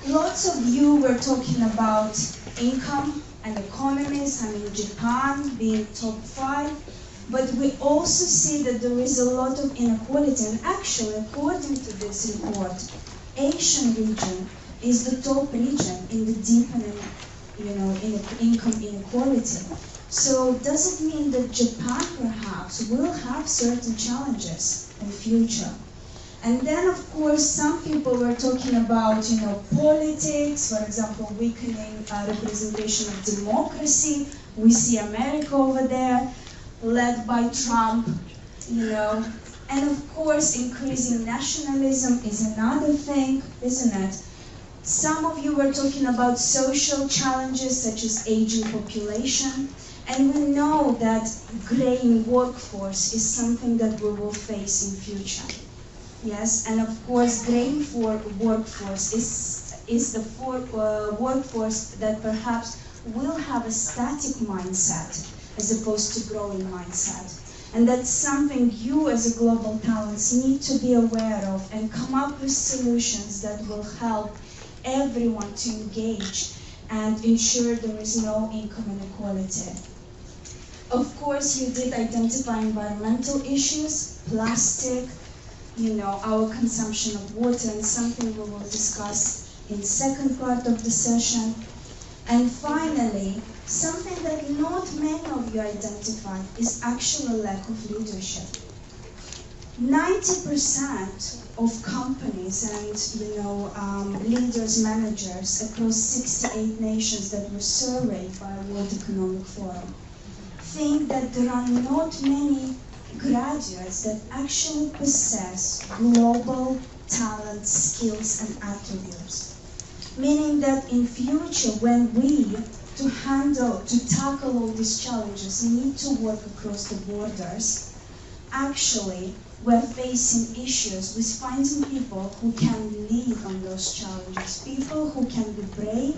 Lots of you were talking about income and economies, Japan being top 5. But we also see that there is a lot of inequality, and actually, according to this report, Asian region is the top region in the deepening, in income inequality. So does it mean that Japan perhaps will have certain challenges in the future? And then, of course, some people were talking about, politics, for example, weakening representation of democracy. We see America over there, led by Trump, And of course, increasing nationalism is another thing, isn't it? Some of you were talking about social challenges such as aging population. And we know that graying workforce is something that we will face in future. Yes, and of course, graying workforce is the workforce that perhaps will have a static mindset as opposed to growing mindset. And that's something you as a global talents need to be aware of and come up with solutions that will help everyone to engage and ensure there is no income inequality. Of course, you did identify environmental issues, plastic, our consumption of water, and something we will discuss in the second part of the session. And finally, something that not many of you identified is actually a lack of leadership. 90% of companies and leaders, managers across 68 nations that were surveyed by World Economic Forum think that there are not many graduates that actually possess global talent, skills, and attributes. Meaning that in future, when we, to tackle all these challenges, need to work across the borders, actually, we're facing issues with finding people who can lead on those challenges, people who can be brave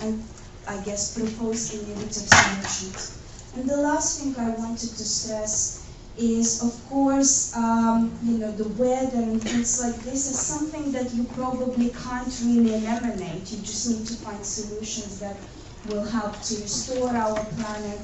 and, I guess, propose innovative solutions. And the last thing I wanted to stress is, of course, the weather and things like this is something that you probably can't really eliminate. You just need to find solutions that will help to restore our planet,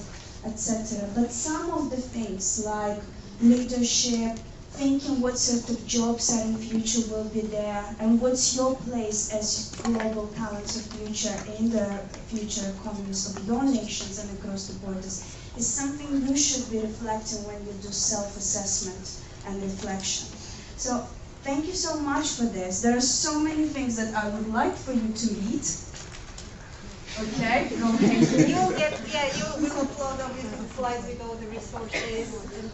etc. But some of the things like leadership, thinking what sort of jobs are in future will be there, and what's your place as global talents of future in the future economies of your nations and across the borders, is something you should be reflecting when you do self-assessment and reflection. So thank you so much for this. There are so many things that I would like for you to read. Okay, go ahead. You'll get, we will upload obviously the slides with all the resources and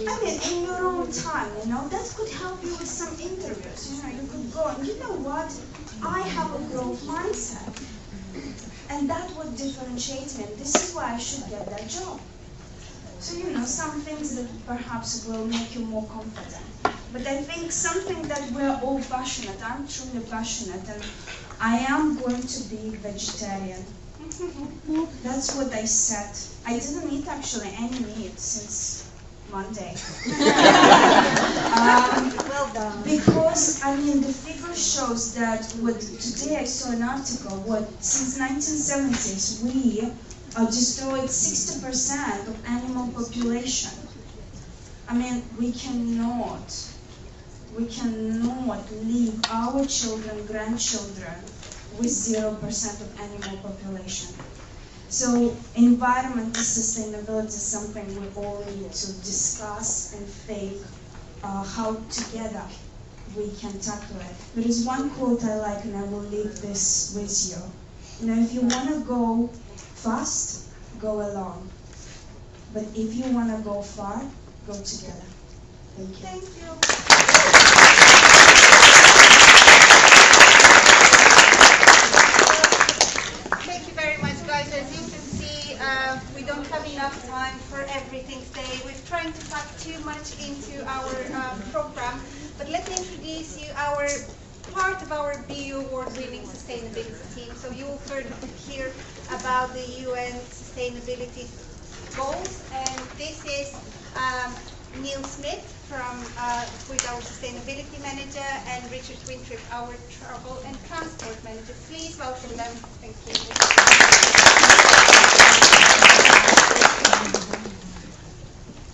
I mean, in your own time, you know, that could help you with some interviews. You know, you could go and you know what? I have a growth mindset. And that would differentiate me. And this is why I should get that job. So, you know, some things that perhaps will make you more confident. But I think something that we're all passionate, I'm truly passionate, and I am going to be vegetarian. That's what I said. I didn't eat actually any meat since Monday. well done. Because, I mean, the figure shows that today I saw an article, since 1970s, we destroyed 60% of animal population. I mean, we cannot leave our children, grandchildren, with 0% of animal population. So environmental sustainability is something we all need to discuss and think how together we can tackle it. There is one quote I like, and I will leave this with you. You know, if you want to go fast, go alone. But if you want to go far, go together. Thank you. Thank you. Thank you very much, guys. As you can see, we don't have enough time for everything today. We're trying to pack too much into our program. But let me introduce you part of our BU award-winning sustainability team. So you will hear about the UN sustainability goals, and this is Neil Smith with our sustainability manager, and Richard Wintrip, our travel and transport manager. Please welcome them. Thank you.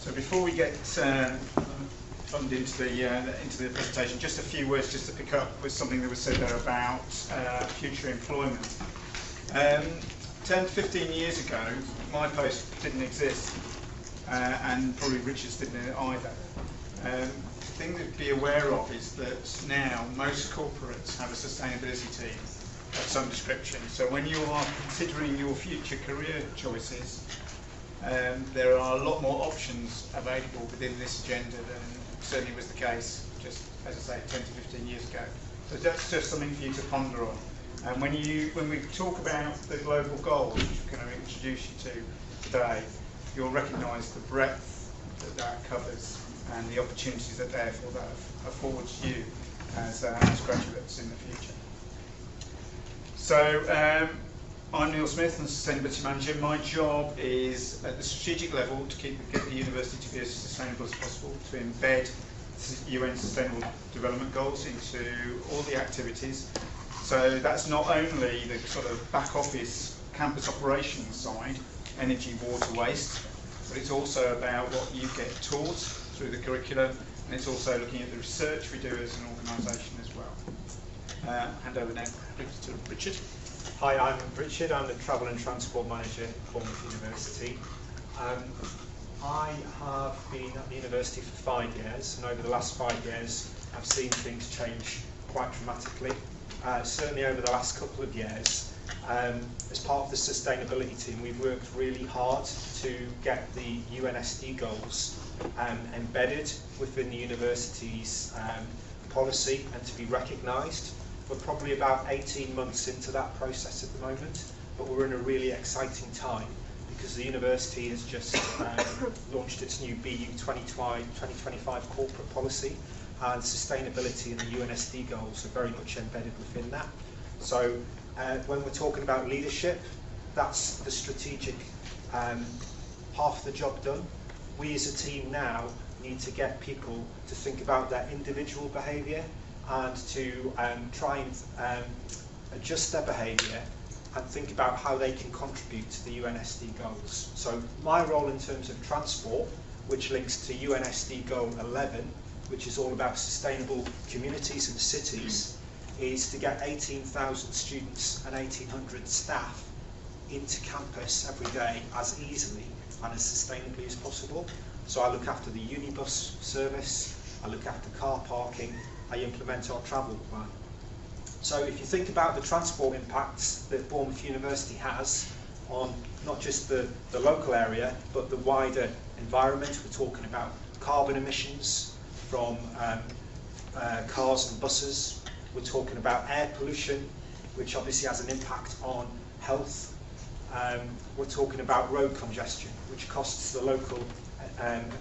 So before we get into the presentation, just a few words just to pick up with something that was said there about future employment. 10 to 15 years ago, my post didn't exist, and probably Richard's didn't either. The thing to be aware of is that now most corporates have a sustainability team of some description. So when you are considering your future career choices, there are a lot more options available within this agenda than certainly was the case just, as I say, 10 to 15 years ago. So that's just something for you to ponder on. And when we talk about the global goals, which we're going to introduce you to today, you'll recognise the breadth that covers and the opportunities that therefore that affords you as graduates in the future. So I'm Neil Smith, I'm Sustainability Manager. My job is at the strategic level to get the university to be as sustainable as possible, to embed UN Sustainable Development Goals into all the activities. So that's not only the sort of back office campus operations side, energy, water, waste, but it's also about what you get taught through the curriculum, and it's also looking at the research we do as an organisation as well. Hand over now to Richard. Hi, I'm Richard. I'm the Travel and Transport Manager at Bournemouth University. I have been at the university for 5 years, and over the last 5 years I've seen things change quite dramatically. Certainly over the last couple of years, as part of the sustainability team, we've worked really hard to get the UNSD goals embedded within the university's policy and to be recognised. We're probably about 18 months into that process at the moment, but we're in a really exciting time because the university has just launched its new BU 2025 corporate policy, and sustainability and the UNSD goals are very much embedded within that. So when we're talking about leadership, that's the strategic half the job done. We as a team now need to get people to think about their individual behaviour and to try and adjust their behaviour and think about how they can contribute to the UNSD goals. So my role in terms of transport, which links to UNSD goal 11, which is all about sustainable communities and cities, is to get 18,000 students and 1,800 staff into campus every day as easily and as sustainably as possible. So I look after the unibus service, I look after car parking, I implement our travel plan. So if you think about the transport impacts that Bournemouth University has on not just the local area, but the wider environment, we're talking about carbon emissions from cars and buses, we're talking about air pollution, which obviously has an impact on health. We're talking about road congestion, which costs the local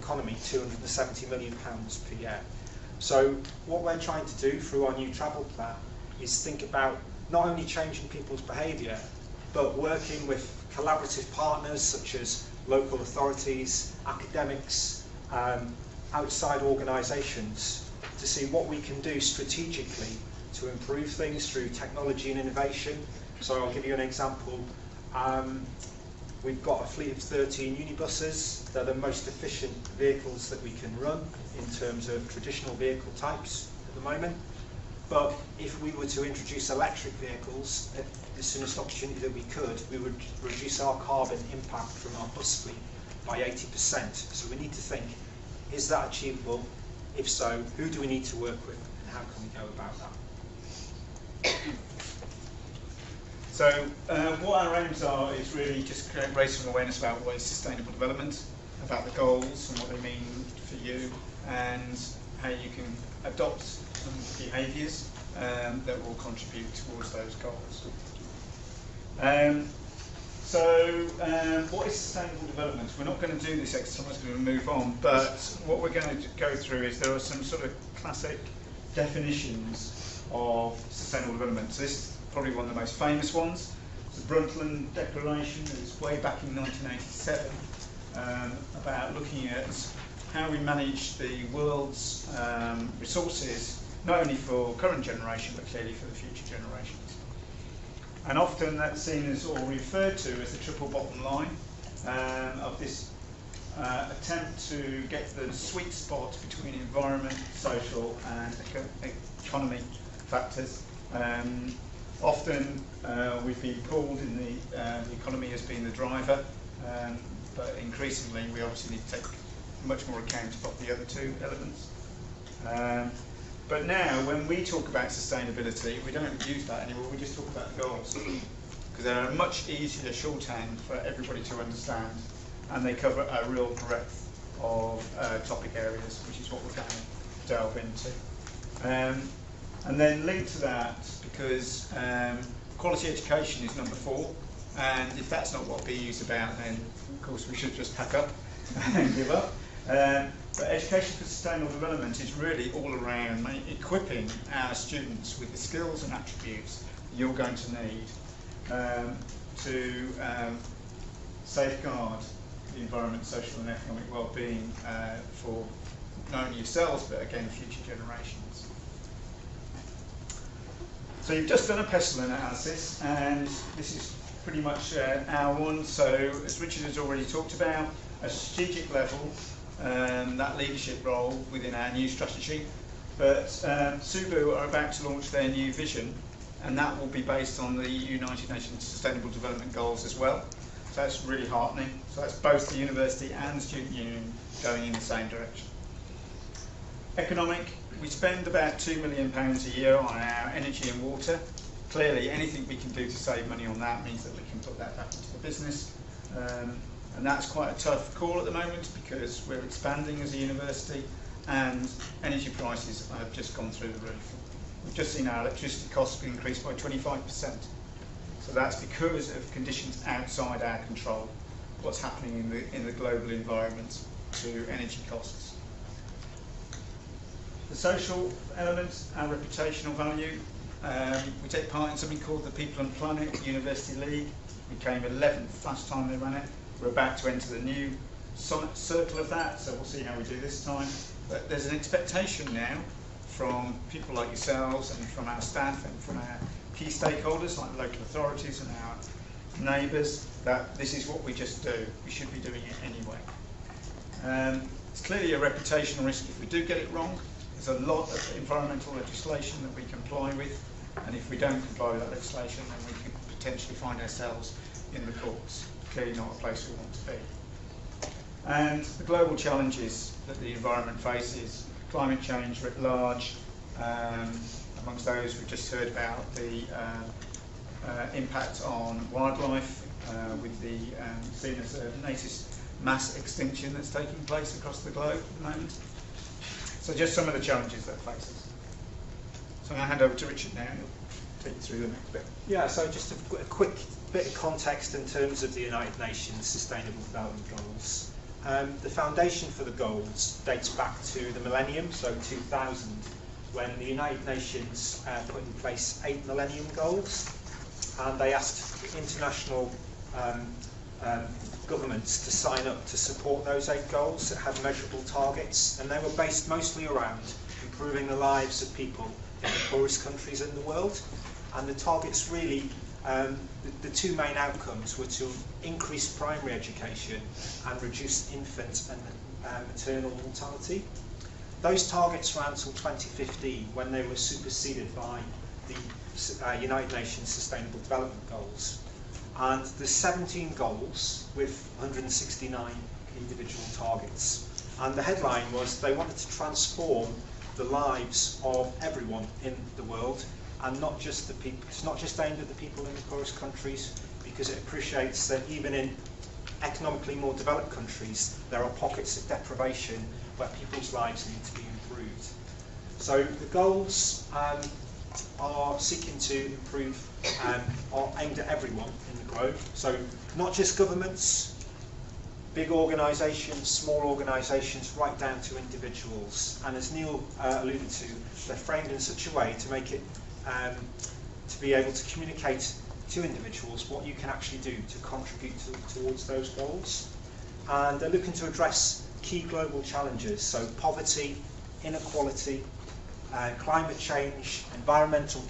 economy £270 million per year. So what we're trying to do through our new travel plan is think about not only changing people's behaviour, but working with collaborative partners such as local authorities, academics, outside organisations, to see what we can do strategically to improve things through technology and innovation. So I'll give you an example. We've got a fleet of 13 unibuses. They're the most efficient vehicles that we can run in terms of traditional vehicle types at the moment. But if we were to introduce electric vehicles at the soonest opportunity that we could, we would reduce our carbon impact from our bus fleet by 80%. So we need to think, is that achievable? If so, who do we need to work with and how can we go about that? So what our aims are is really just raise some awareness about what is sustainable development, about the goals and what they mean for you, and how you can adopt some behaviours that will contribute towards those goals. What is sustainable development? We're not going to do this exercise, we're going to move on, but what we're going to go through is there are some sort of classic definitions of sustainable development. So this is probably one of the most famous ones. It's the Brundtland Declaration. It was way back in 1987 about looking at how we manage the world's resources, not only for current generation, but clearly for the future generations. And often that's seen as, or referred to as, the triple bottom line of this attempt to get the sweet spot between environment, social and economy factors. Often we've been pulled in the economy as being the driver, but increasingly we obviously need to take much more account of the other two elements. But now, when we talk about sustainability, we don't use that anymore, we just talk about the goals. Because they're a much easier shorthand for everybody to understand, and they cover a real breadth of topic areas, which is what we're going to delve into. And then linked to that, because quality education is number 4, and if that's not what BU is about, then of course we should just pack up and give up. But education for sustainable development is really all around equipping our students with the skills and attributes you're going to need to safeguard the environment, social and economic well-being for not only yourselves, but again, future generations. So you've just done a pestle analysis, and this is pretty much our one. So as Richard has already talked about, a strategic level, that leadership role within our new strategy. But SUBU are about to launch their new vision, and that will be based on the United Nations Sustainable Development Goals as well. So that's really heartening. So that's both the university and the student union going in the same direction. Economic, we spend about £2 million a year on our energy and water. Clearly, anything we can do to save money on that means that we can put that back into the business. And that's quite a tough call at the moment because we're expanding as a university and energy prices have just gone through the roof. We've just seen our electricity costs increase by 25%. So that's because of conditions outside our control, what's happening in the global environment to energy costs. The social elements, our reputational value. We take part in something called the People and Planet University League. We came 11th last time they ran it. We're about to enter the new circle of that, so we'll see how we do this time. But there's an expectation now from people like yourselves and from our staff and from our key stakeholders like local authorities and our neighbours that this is what we just do. We should be doing it anyway. It's clearly a reputational risk if we do get it wrong. There's a lot of environmental legislation that we comply with, and if we don't comply with that legislation, then we could potentially find ourselves in the courts. Clearly not a place we want to be. And the global challenges that the environment faces, climate change writ large, Amongst those, we've just heard about the impact on wildlife with the seen as a latest mass extinction that's taking place across the globe at the moment. So just some of the challenges that face us. So I'm going to hand over to Richard now. He'll take you through the next bit. Yeah, so just a quick bit of context in terms of the United Nations Sustainable Development Goals. The foundation for the goals dates back to the millennium, so 2000, when the United Nations put in place 8 Millennium Goals, and they asked international governments to sign up to support those 8 goals that had measurable targets, and they were based mostly around improving the lives of people in the poorest countries in the world. And the targets really, the 2 main outcomes were to increase primary education and reduce infant and maternal mortality. Those targets ran until 2015, when they were superseded by the United Nations Sustainable Development Goals. And there's 17 goals with 169 individual targets. And the headline was they wanted to transform the lives of everyone in the world, and not just the people. It's not just aimed at the people in the poorest countries, because it appreciates that even in economically more developed countries, there are pockets of deprivation where people's lives need to be improved. So the goals are seeking to improve, are aimed at everyone in the globe. So not just governments, big organisations, small organisations, right down to individuals. And as Neil alluded to, they're framed in such a way to make it, to be able to communicate to individuals what you can actually do to contribute towards those goals. And they're looking to address key global challenges, so poverty, inequality, climate change, environmental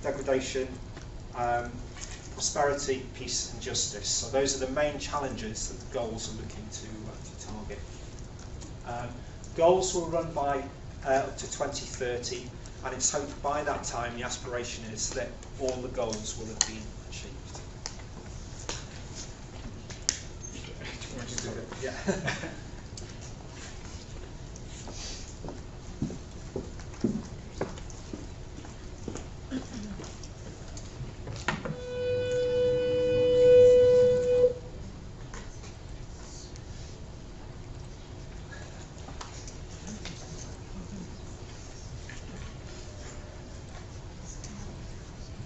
degradation, prosperity, peace and justice. So those are the main challenges that the goals are looking to target. Goals will run by up to 2030, and it's hoped by that time the aspiration is that all the goals will have been achieved. Yeah.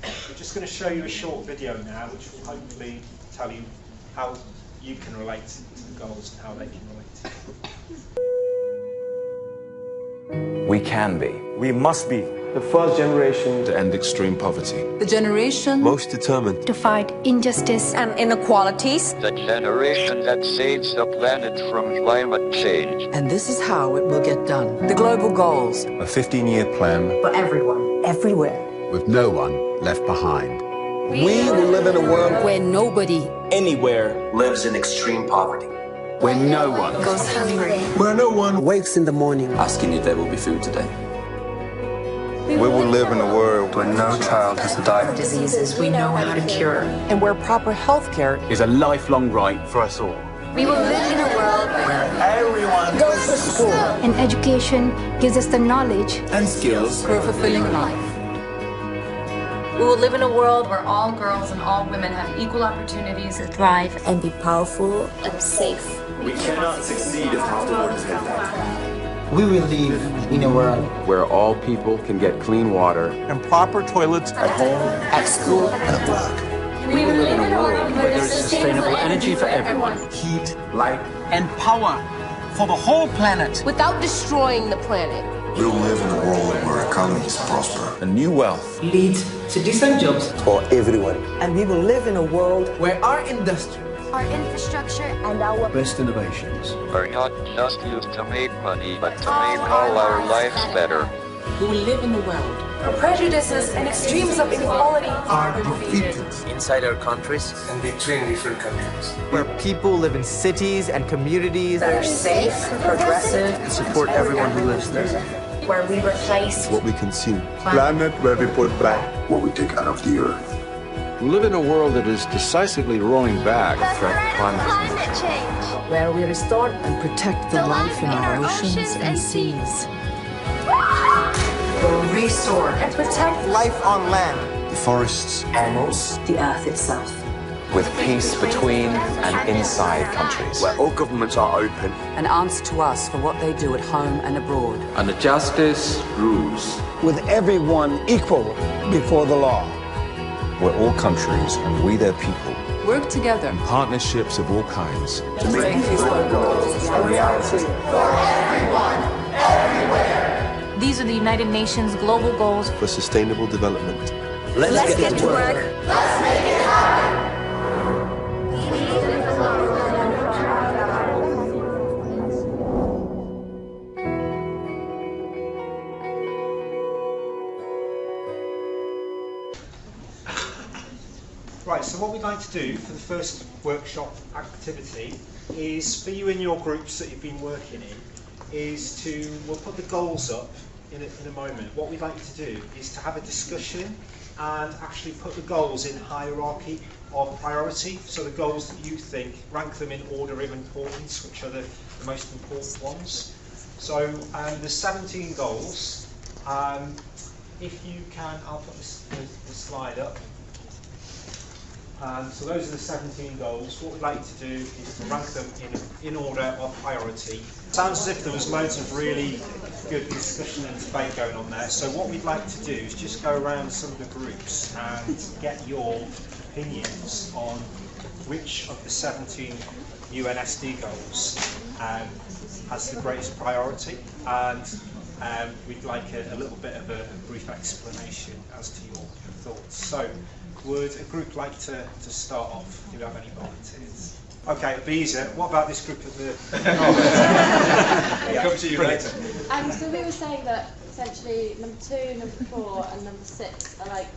I'm just going to show you a short video now, which will hopefully tell you how you can relate to the goals and how they can relate to you. We can be. We must be the first generation to end extreme poverty. The generation most determined to fight injustice and inequalities. The generation that saves the planet from climate change. And this is how it will get done. The global goals. A 15-year plan For everyone, everywhere. With no one left behind. We will live in a world Where nobody anywhere lives in extreme poverty. Where no one Goes hungry. where no one wakes in the morning Asking if there will be food today. we will live in a world Where no child has to die. Diseases we know how to cure. and where proper health care is a lifelong right for us all. We will live in a world where everyone goes to school and education gives us the knowledge And skills for a fulfilling life. We will live in a world where all girls and all women have equal opportunities to thrive and be powerful and safe. We cannot succeed if half the world is contact. We will live in a world where all people can get clean water and proper toilets at home, at school, and at work. We will live in a world where there's sustainable energy for everyone. heat, light, and power for the whole planet. Without destroying the planet. We will live in a world where economies prosper. and new wealth. Lead to decent jobs For everyone. and we will live in a world where our industry, Our infrastructure and our Best innovations Are not just used to make money, but to make all our lives better. We will live in a world Where prejudices and extremes of inequality are defeated. Inside our countries And between different countries. where people live in cities and communities that are safe, progressive, And support everyone who lives there. where we replace What we consume. Planet where we put back What we take out of the earth. We live in a world that is decisively rolling back from climate change. where we restore And protect the life in our oceans and seas. will restore and protect life on land, The forests, animals, the earth itself. With peace between and inside countries. Where all governments are open. And answer to us for what they do at home and abroad. And the justice rules. with everyone equal before the law. where all countries and we their people Work together. in partnerships of all kinds To make these goals a reality. For everyone, everywhere. These are the United Nations global goals for sustainable development. Let's get to work. Let's make it happen. Right, so what we'd like to do for the first workshop activity is for you in your groups that you've been working in, is we'll put the goals up in a moment. What we'd like to do is to have a discussion and actually put the goals in hierarchy of priority. So the goals that you think, rank them in order of importance, which are the most important ones. So there's 17 goals. If you can, I'll put the slide up. So those are the 17 goals. What we'd like to do is to rank them in order of priority. Sounds as if there was loads of really good discussion and debate going on there. So what we'd like to do is just go around some of the groups and get your opinions on which of the 17 UNSD goals has the greatest priority. And we'd like a little bit of a brief explanation as to your thoughts. So, would a group like to start off? Do you have any volunteers? Okay, it'll be easier. What about this group at the... I'll come to you later. So we were saying that essentially number 2, number 4 and number 6 are like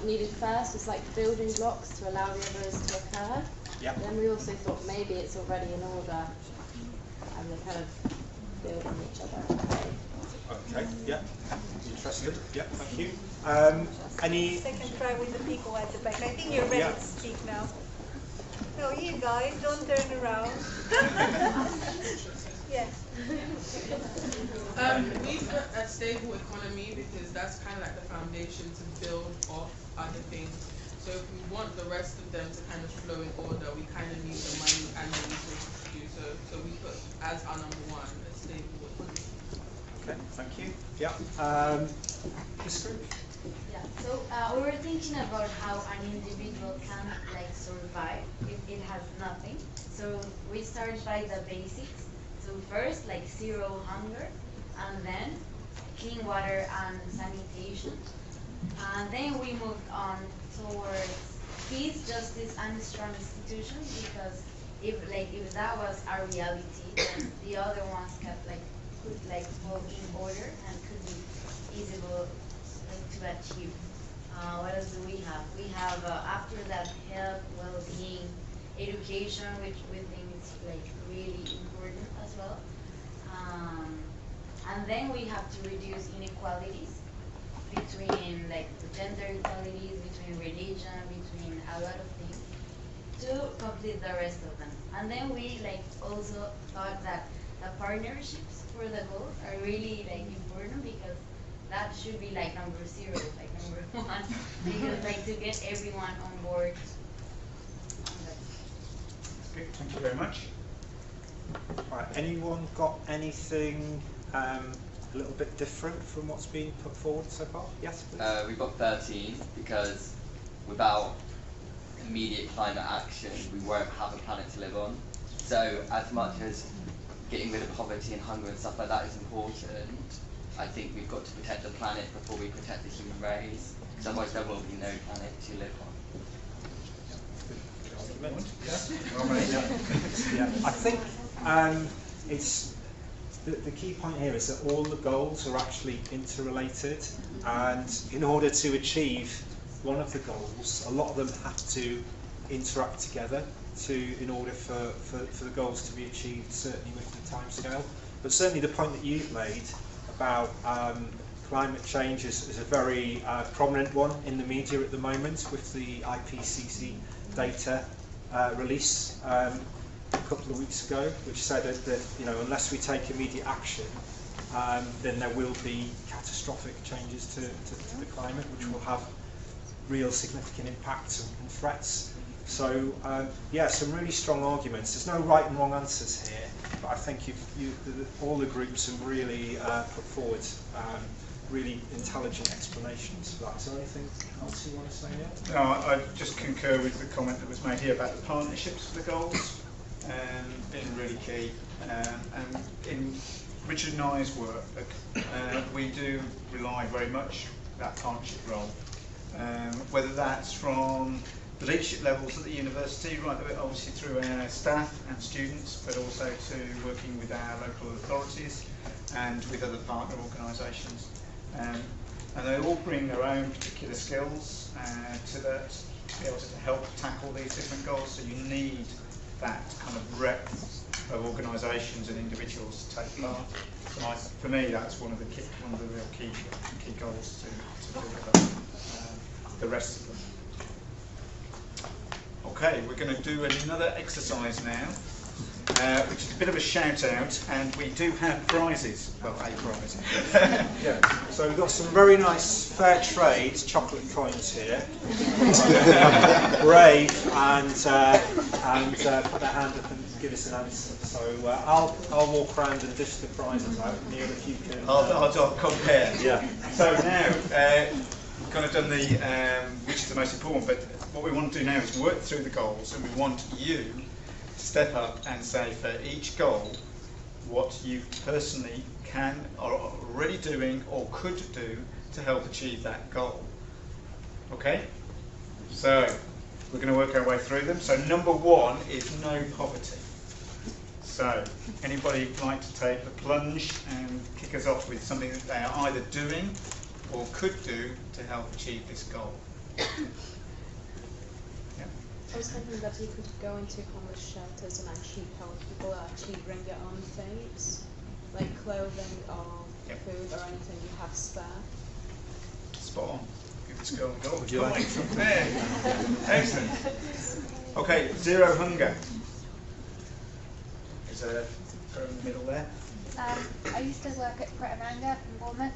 needed first. It's like building blocks to allow the others to occur. Yeah. And then we also thought maybe it's already in order and they're kind of building each other. Okay, yeah. Interesting. Yeah, thank you. Any... Second try with the people at the back. I think you're ready to speak now. No, you guys, don't turn around. Yes. We put a stable economy because that's kind of like the foundation to build off other things. So if we want the rest of them to kind of flow in order, we kind of need the money and the resources to do so. So we put as our number 1 a stable economy. Okay, thank you. Yeah. This group? Yeah, so we were thinking about how an individual can like survive if it has nothing. So we started by the basics. So first like zero hunger, and then clean water and sanitation. And then we moved on towards peace, justice, and strong institutions, because if that was our reality, then the other ones could fall in order and could be easily to achieve. What else do we have? We have after that health, well-being, education, which we think is like really important as well. And then we have to reduce inequalities between like gender equalities, between religion, between a lot of things, to complete the rest of them. And then we also thought that the partnerships for the goals are really important, because that should be number 0, number 1, because to get everyone on board. Good, thank you very much. Right, anyone got anything a little bit different from what's been put forward so far? Yes, please. We've got 13 because without immediate climate action, we won't have a planet to live on. So as much as getting rid of poverty and hunger and stuff like that is important, I think we've got to protect the planet before we protect the human race, because otherwise there will be no planet to live on. Yeah, I think it's the key point here is that all the goals are actually interrelated, and in order to achieve one of the goals, a lot of them have to interact together in order for the goals to be achieved, certainly with the timescale. But certainly the point that you've made about climate change is a very prominent one in the media at the moment, with the IPCC data release a couple of weeks ago, which said that unless we take immediate action, then there will be catastrophic changes to the climate, which will have real significant impacts and threats. So, yeah, some really strong arguments. There's no right and wrong answers here, but I think all the groups have really put forward really intelligent explanations for that. Is there anything else you want to say here? No, I just concur with the comment that was made here about the partnerships for the goals being really key. And in Richard and I's work, we do rely very much on that partnership role, whether that's from the leadership levels at the university, right the way obviously through our staff and students, but also to working with our local authorities and with other partner organisations. And they all bring their own particular skills to that, to be able to help tackle these different goals. So you need that kind of breadth of organisations and individuals to take part. So for me, that's one of the real key goals to deliver the rest of them. Okay, we're going to do another exercise now, which is a bit of a shout out, and we do have prizes. Well, a prize. Yeah. So we've got some very nice fair trade chocolate coins here. Brave and put their hand up and give us an answer. So I'll walk around and dish the prizes out. Neil, if you can. I'll compare. Yeah. So now we've kind of done the which is the most important, but what we want to do now is work through the goals, and we want you to step up and say for each goal what you personally can or are already doing or could do to help achieve that goal. Okay? So we're going to work our way through them. So number one is no poverty. So anybody like to take the plunge and kick us off with something that they are either doing or could do to help achieve this goal? I was thinking that you could go into homeless shelters and actually help people actually bring their own things, like clothing or food or anything you have spare. Spot on. Give this girl a goal. Would you like something there? Excellent. Okay, zero hunger. Is a girl in the middle there? I used to work at Pretamanga in Bournemouth,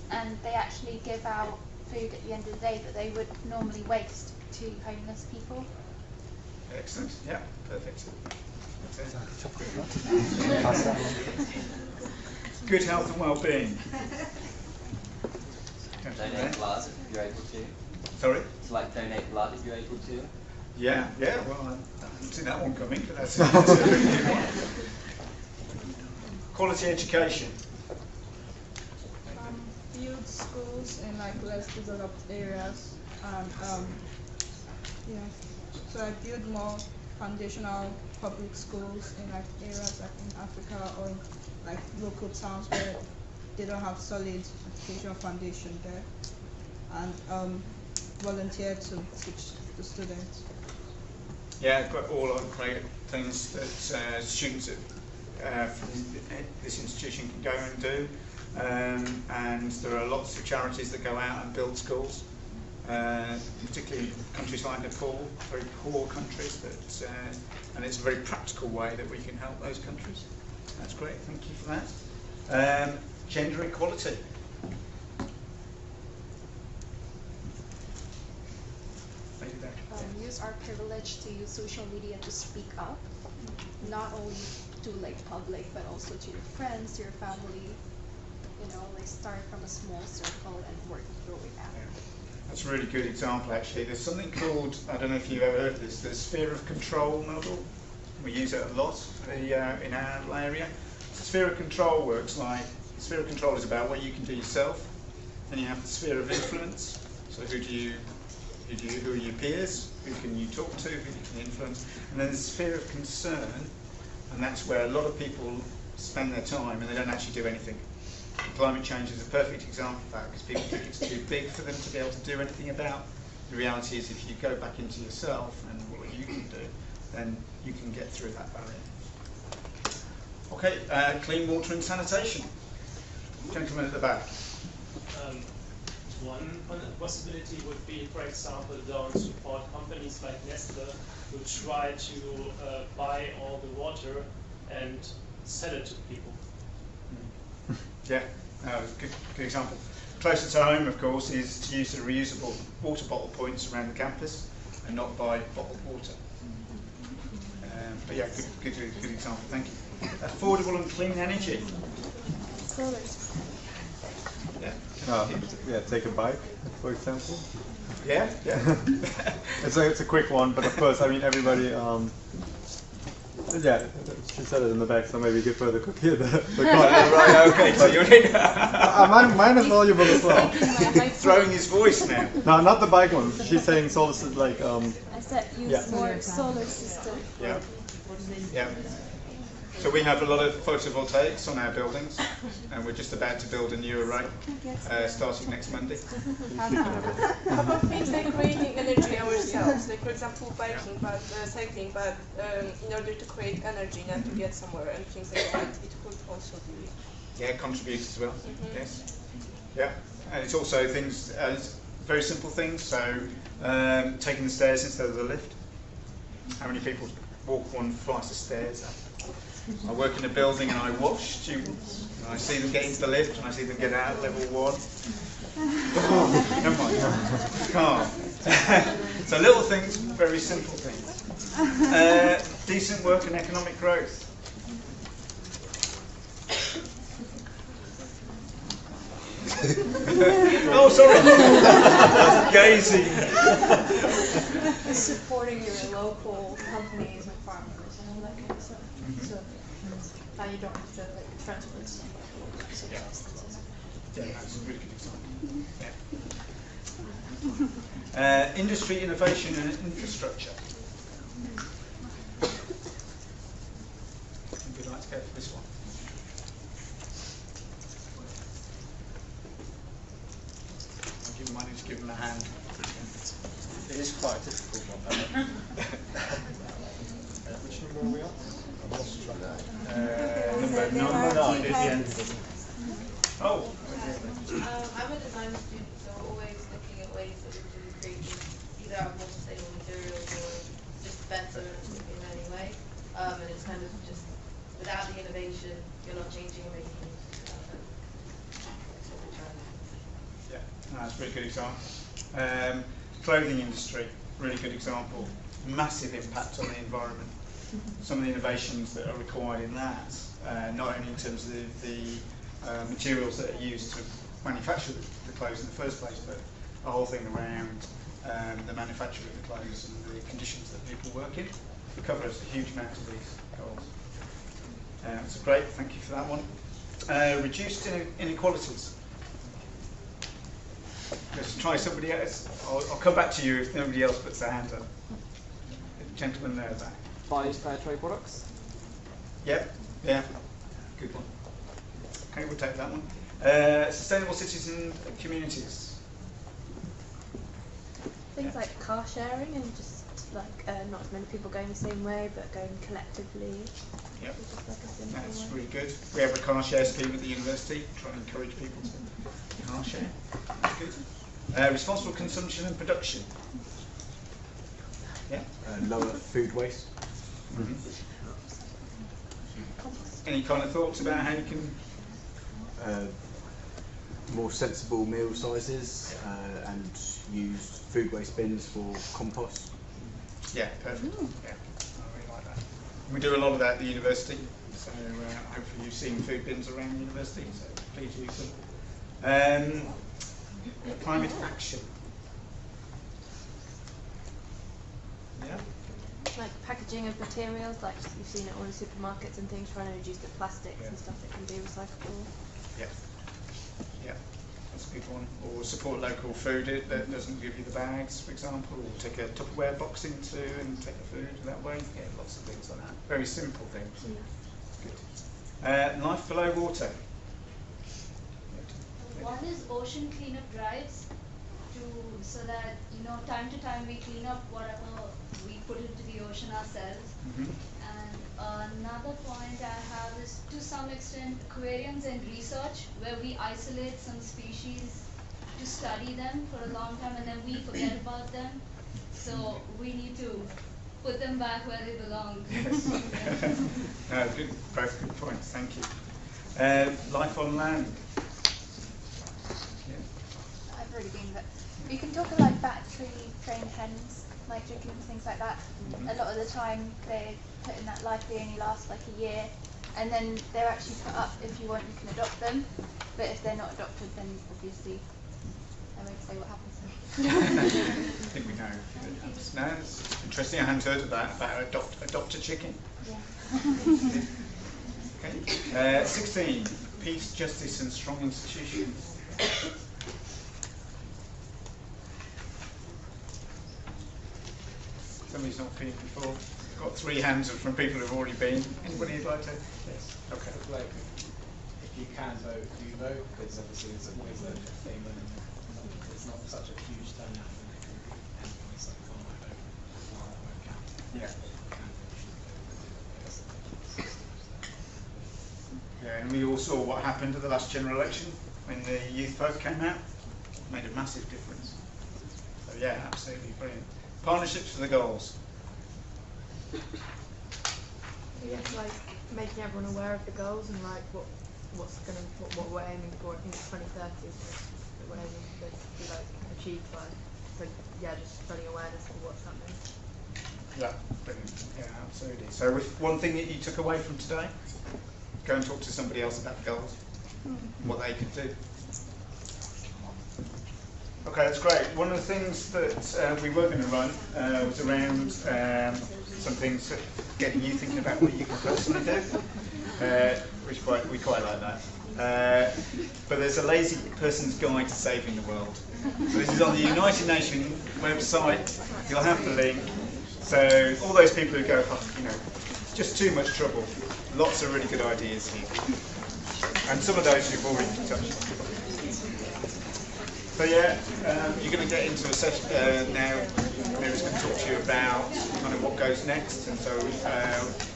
and they actually give out food at the end of the day that they would normally waste to homeless people. Excellent. Yeah, perfect. Good health and well-being. Donate blood if you're able to. Sorry? It's like donate blood if you're able to. Yeah, well, I haven't seen that one coming, but that's a really good one. Quality education. Build schools in like less developed areas, and so I build more foundational public schools in like areas like in Africa or in like local towns where they don't have solid educational foundation there, and volunteer to teach the students. Yeah, got all of great things that students from this institution can go and do, and there are lots of charities that go out and build schools. Particularly in countries like Nepal, very poor countries, and it's a very practical way that we can help those countries. That's great, thank you for that. Gender equality. Use our privilege to use social media to speak up, not only to like public, but also to your friends, to your family. You know, like start from a small circle and work your way out. That's a really good example, actually. There's something called, I don't know if you've ever heard of this, the sphere of control model. We use it a lot in our area. The sphere of control works like, the sphere of control is about what you can do yourself, and you have the sphere of influence. So who are your peers, who can you talk to, who you can influence, and then the sphere of concern, and that's where a lot of people spend their time and they don't actually do anything. Climate change is a perfect example of that, because people think it's too big for them to be able to do anything about. The reality is if you go back into yourself and what you can do, then you can get through that barrier. Okay, clean water and sanitation. Gentleman at the back. One possibility would be, for example, don't support companies like Nestle who try to buy all the water and sell it to people. Yeah, good example. Closer to home, of course, is to use the reusable water bottle points around the campus and not buy bottled water. But yeah, good example, thank you. Affordable and clean energy. Yeah, take a bike, for example. Yeah. It's a quick one, but of course, I mean, everybody, yeah, she said it in the back, so maybe you could further here the right, okay, so you're in. Mine is valuable as well. Throwing his voice now. No, not the bike one. She's saying solar, like, I said use more solar system. Yeah. So we have a lot of photovoltaics on our buildings, and we're just about to build a new array, starting next Monday. How about things like creating energy ourselves, like for example biking, but cycling, but in order to create energy, not to get somewhere and things like that, it could also be. Yeah, contribute as well. Yes. Yeah, and it's also things, very simple things. So taking the stairs instead of the lift. How many people walk one flight of stairs? I work in a building and I watch students, and I see them get into the lift and I see them get out at level 1. Oh, never mind. Can't. So little things, very simple things. Decent work and economic growth. Oh, sorry. Gazing. Supporting your local companies and farmers and all that kind of stuff. So you don't have to like transport stuff. Yeah, that's a really good example. Yeah. Industry, innovation and infrastructure. Would you like to go for this one? I'll manage to give him a hand. It is quite a difficult one. Which number are we on? I've lost track. Number 9 at the end. Oh. I'm a design student, so always looking at ways that we can create either have more sustainable materials or just better in any way. And it's kind of just, without the innovation, you're not changing or making it. That's what we're trying to do. Yeah, that's a really good example. Clothing industry, really good example. Massive impact on the environment. Some of the innovations that are required in that, not only in terms of the materials that are used to manufacture the clothes in the first place, but the whole thing around the manufacture of the clothes and the conditions that people work in. It covers a huge amount of these goals. So great, thank you for that one. Reduced inequalities. Let's try somebody else. I'll come back to you if nobody else puts their hand up. The gentleman there. Buy fair trade products? Yep, yeah, good one. Okay, we'll take that one. Sustainable cities and communities. Things like car sharing and just like not as many people going the same way, but going collectively. Yep, like that's really good. We have a car share scheme at the university, trying to encourage people to car share. That's good. Responsible consumption and production. Yeah. Lower food waste. Mm-hmm. Any kind of thoughts about how you can more sensible meal sizes and use food waste bins for compost? Yeah, perfect. Yeah, I really like that. We do a lot of that at the university, so hopefully you've seen food bins around the university, so please use them. Climate action. Yeah. Like packaging of materials, like you've seen it all in supermarkets and things, trying to reduce the plastics and stuff that can be recyclable. Yeah. Yeah, that's a good one. Or support local food that doesn't give you the bags, for example, or take a Tupperware box into and take the food that way. Yeah, lots of things like that. Very simple things. Yeah. Good. Life below water. One is ocean cleanup drives, so that time to time we clean up whatever we put into the ocean ourselves. And another point I have is, to some extent, aquariums and research, where we isolate some species to study them for a long time and then we forget about them. So we need to put them back where they belong. Yes. No, good, both good points. Thank you. Life on land. I've already been, but you can talk about battery trained hens, like chickens, things like that. A lot of the time they put in that life, they only last like a year, and then they're actually put up. If you want, you can adopt them, but if they're not adopted, then obviously I won't say what happens. I think we know. No, it's interesting. I hadn't heard of that, about adopt a chicken. Yeah. Okay. 16. Peace, justice and strong institutions. Somebody's not been before. Got 3 hands from people who've already been. Anybody who'd like to? Yes. Okay. Like, if you can vote, do vote, because obviously it's always a thing when it's not such a huge turnout and it can end on something on my vote, while that won't count. Yeah. Can vote, should vote, Yeah, and we all saw what happened at the last general election when the youth vote came out. It made a massive difference. So yeah, absolutely brilliant. Partnerships for the goals. Yes, like making everyone aware of the goals and like what we're aiming for. I think 2030 is what we're aiming for this to be like achieved by. So yeah, just spreading awareness of what's happening. Yeah, brilliant. Yeah, absolutely. So one thing that you took away from today, go and talk to somebody else about the goals, what they could do. Okay, that's great. One of the things that we were going to run was around some things that getting you thinking about what you can personally do, which we quite like that. But there's a lazy person's guide to saving the world. So this is on the United Nations website. You'll have the link. So all those people who go, oh, you know, just too much trouble. Lots of really good ideas here. And some of those you've already touched on. So yeah, you're going to get into a session now. Mary's going to talk to you about kind of what goes next, and so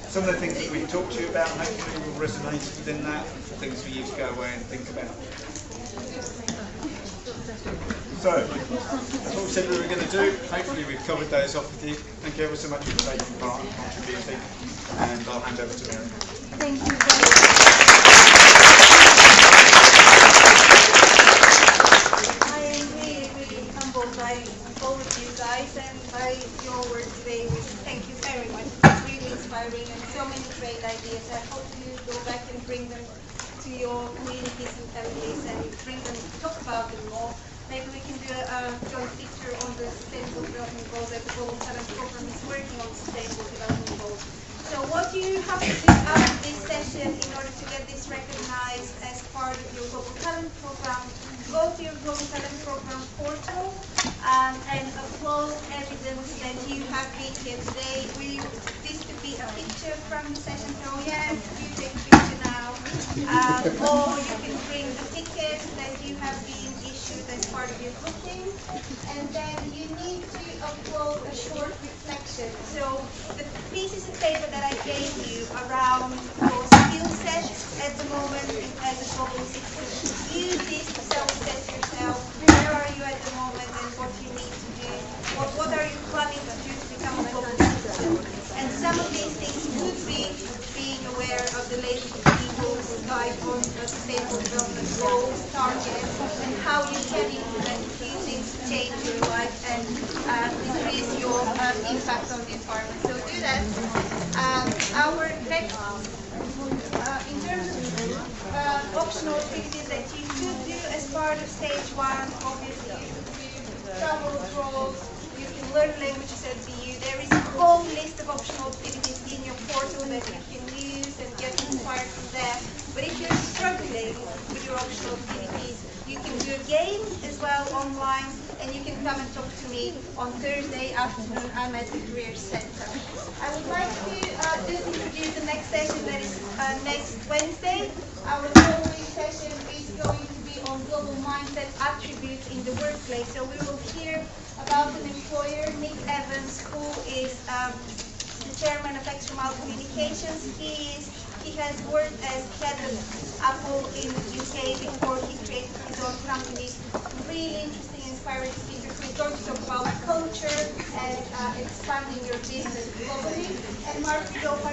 some of the things that we've talked to you about hopefully will resonate within that, things for you to go away and think about. So, that's what we said we were going to do. Hopefully we've covered those off with you. Thank you ever so much for taking part and contributing, and I'll hand over to Mary. Thank you very much. By all of you guys and by your work today. Thank you very much. It's really inspiring and so many great ideas. I hope you go back and bring them to your communities and families and bring them, talk about them more. Maybe we can do a joint picture on the Sustainable Development Goals that the Global Talent Program is working on Sustainable Development Goals. So what you have to do after this session in order to get this recognized as part of your Global Talent Program, go to your Global Talent Program portal and upload evidence that you have been here today. This could be a picture from the session, so yes, you take a picture now. Or you can bring a ticket that you have been issued as part of your booking. And then you need to upload a short reflection. So the pieces of paper that I gave you around your skill sets at the moment as a global citizen, use this to self-assess yourself. Where are you at the moment and what you need to do? What are you planning to do to become a global citizen? And some of these things could be being aware of the latest people's guide on sustainable development goals, targets, and how you can implement a few things to change your life and decrease your impact on the environment. So do that. Our next, in terms of optional activities that you could do as part of stage 1, obviously you could do travel abroad, you can learn languages at BU. There is a whole list of optional activities in your portal that you can use and get inspired from there. But if you're struggling with your optional activities, you can do a game as well online, and you can come and talk to me on Thursday afternoon. I'm at the Career Center. I would like to just introduce the next session that is next Wednesday. Our following session is going to be on global mindset attributes in the workplace. So we will hear about an employer, Nick Evans, who is the chairman of Extramal Communications. He has worked as head of Apple in the UK before he created his own company. Really interesting, inspiring speaker. So he's going to talk about culture and expanding your business globally. And Mark Doha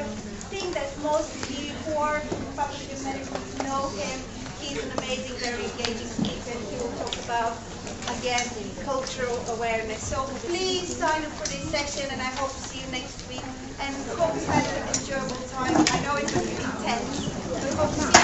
think that most of you who are public and medical know him. He's an amazing, very engaging speaker. He will talk about, again, cultural awareness. So please sign up for this session, and I hope to see you next week. And hope you had an enjoyable time. I know it was intense. We hope to see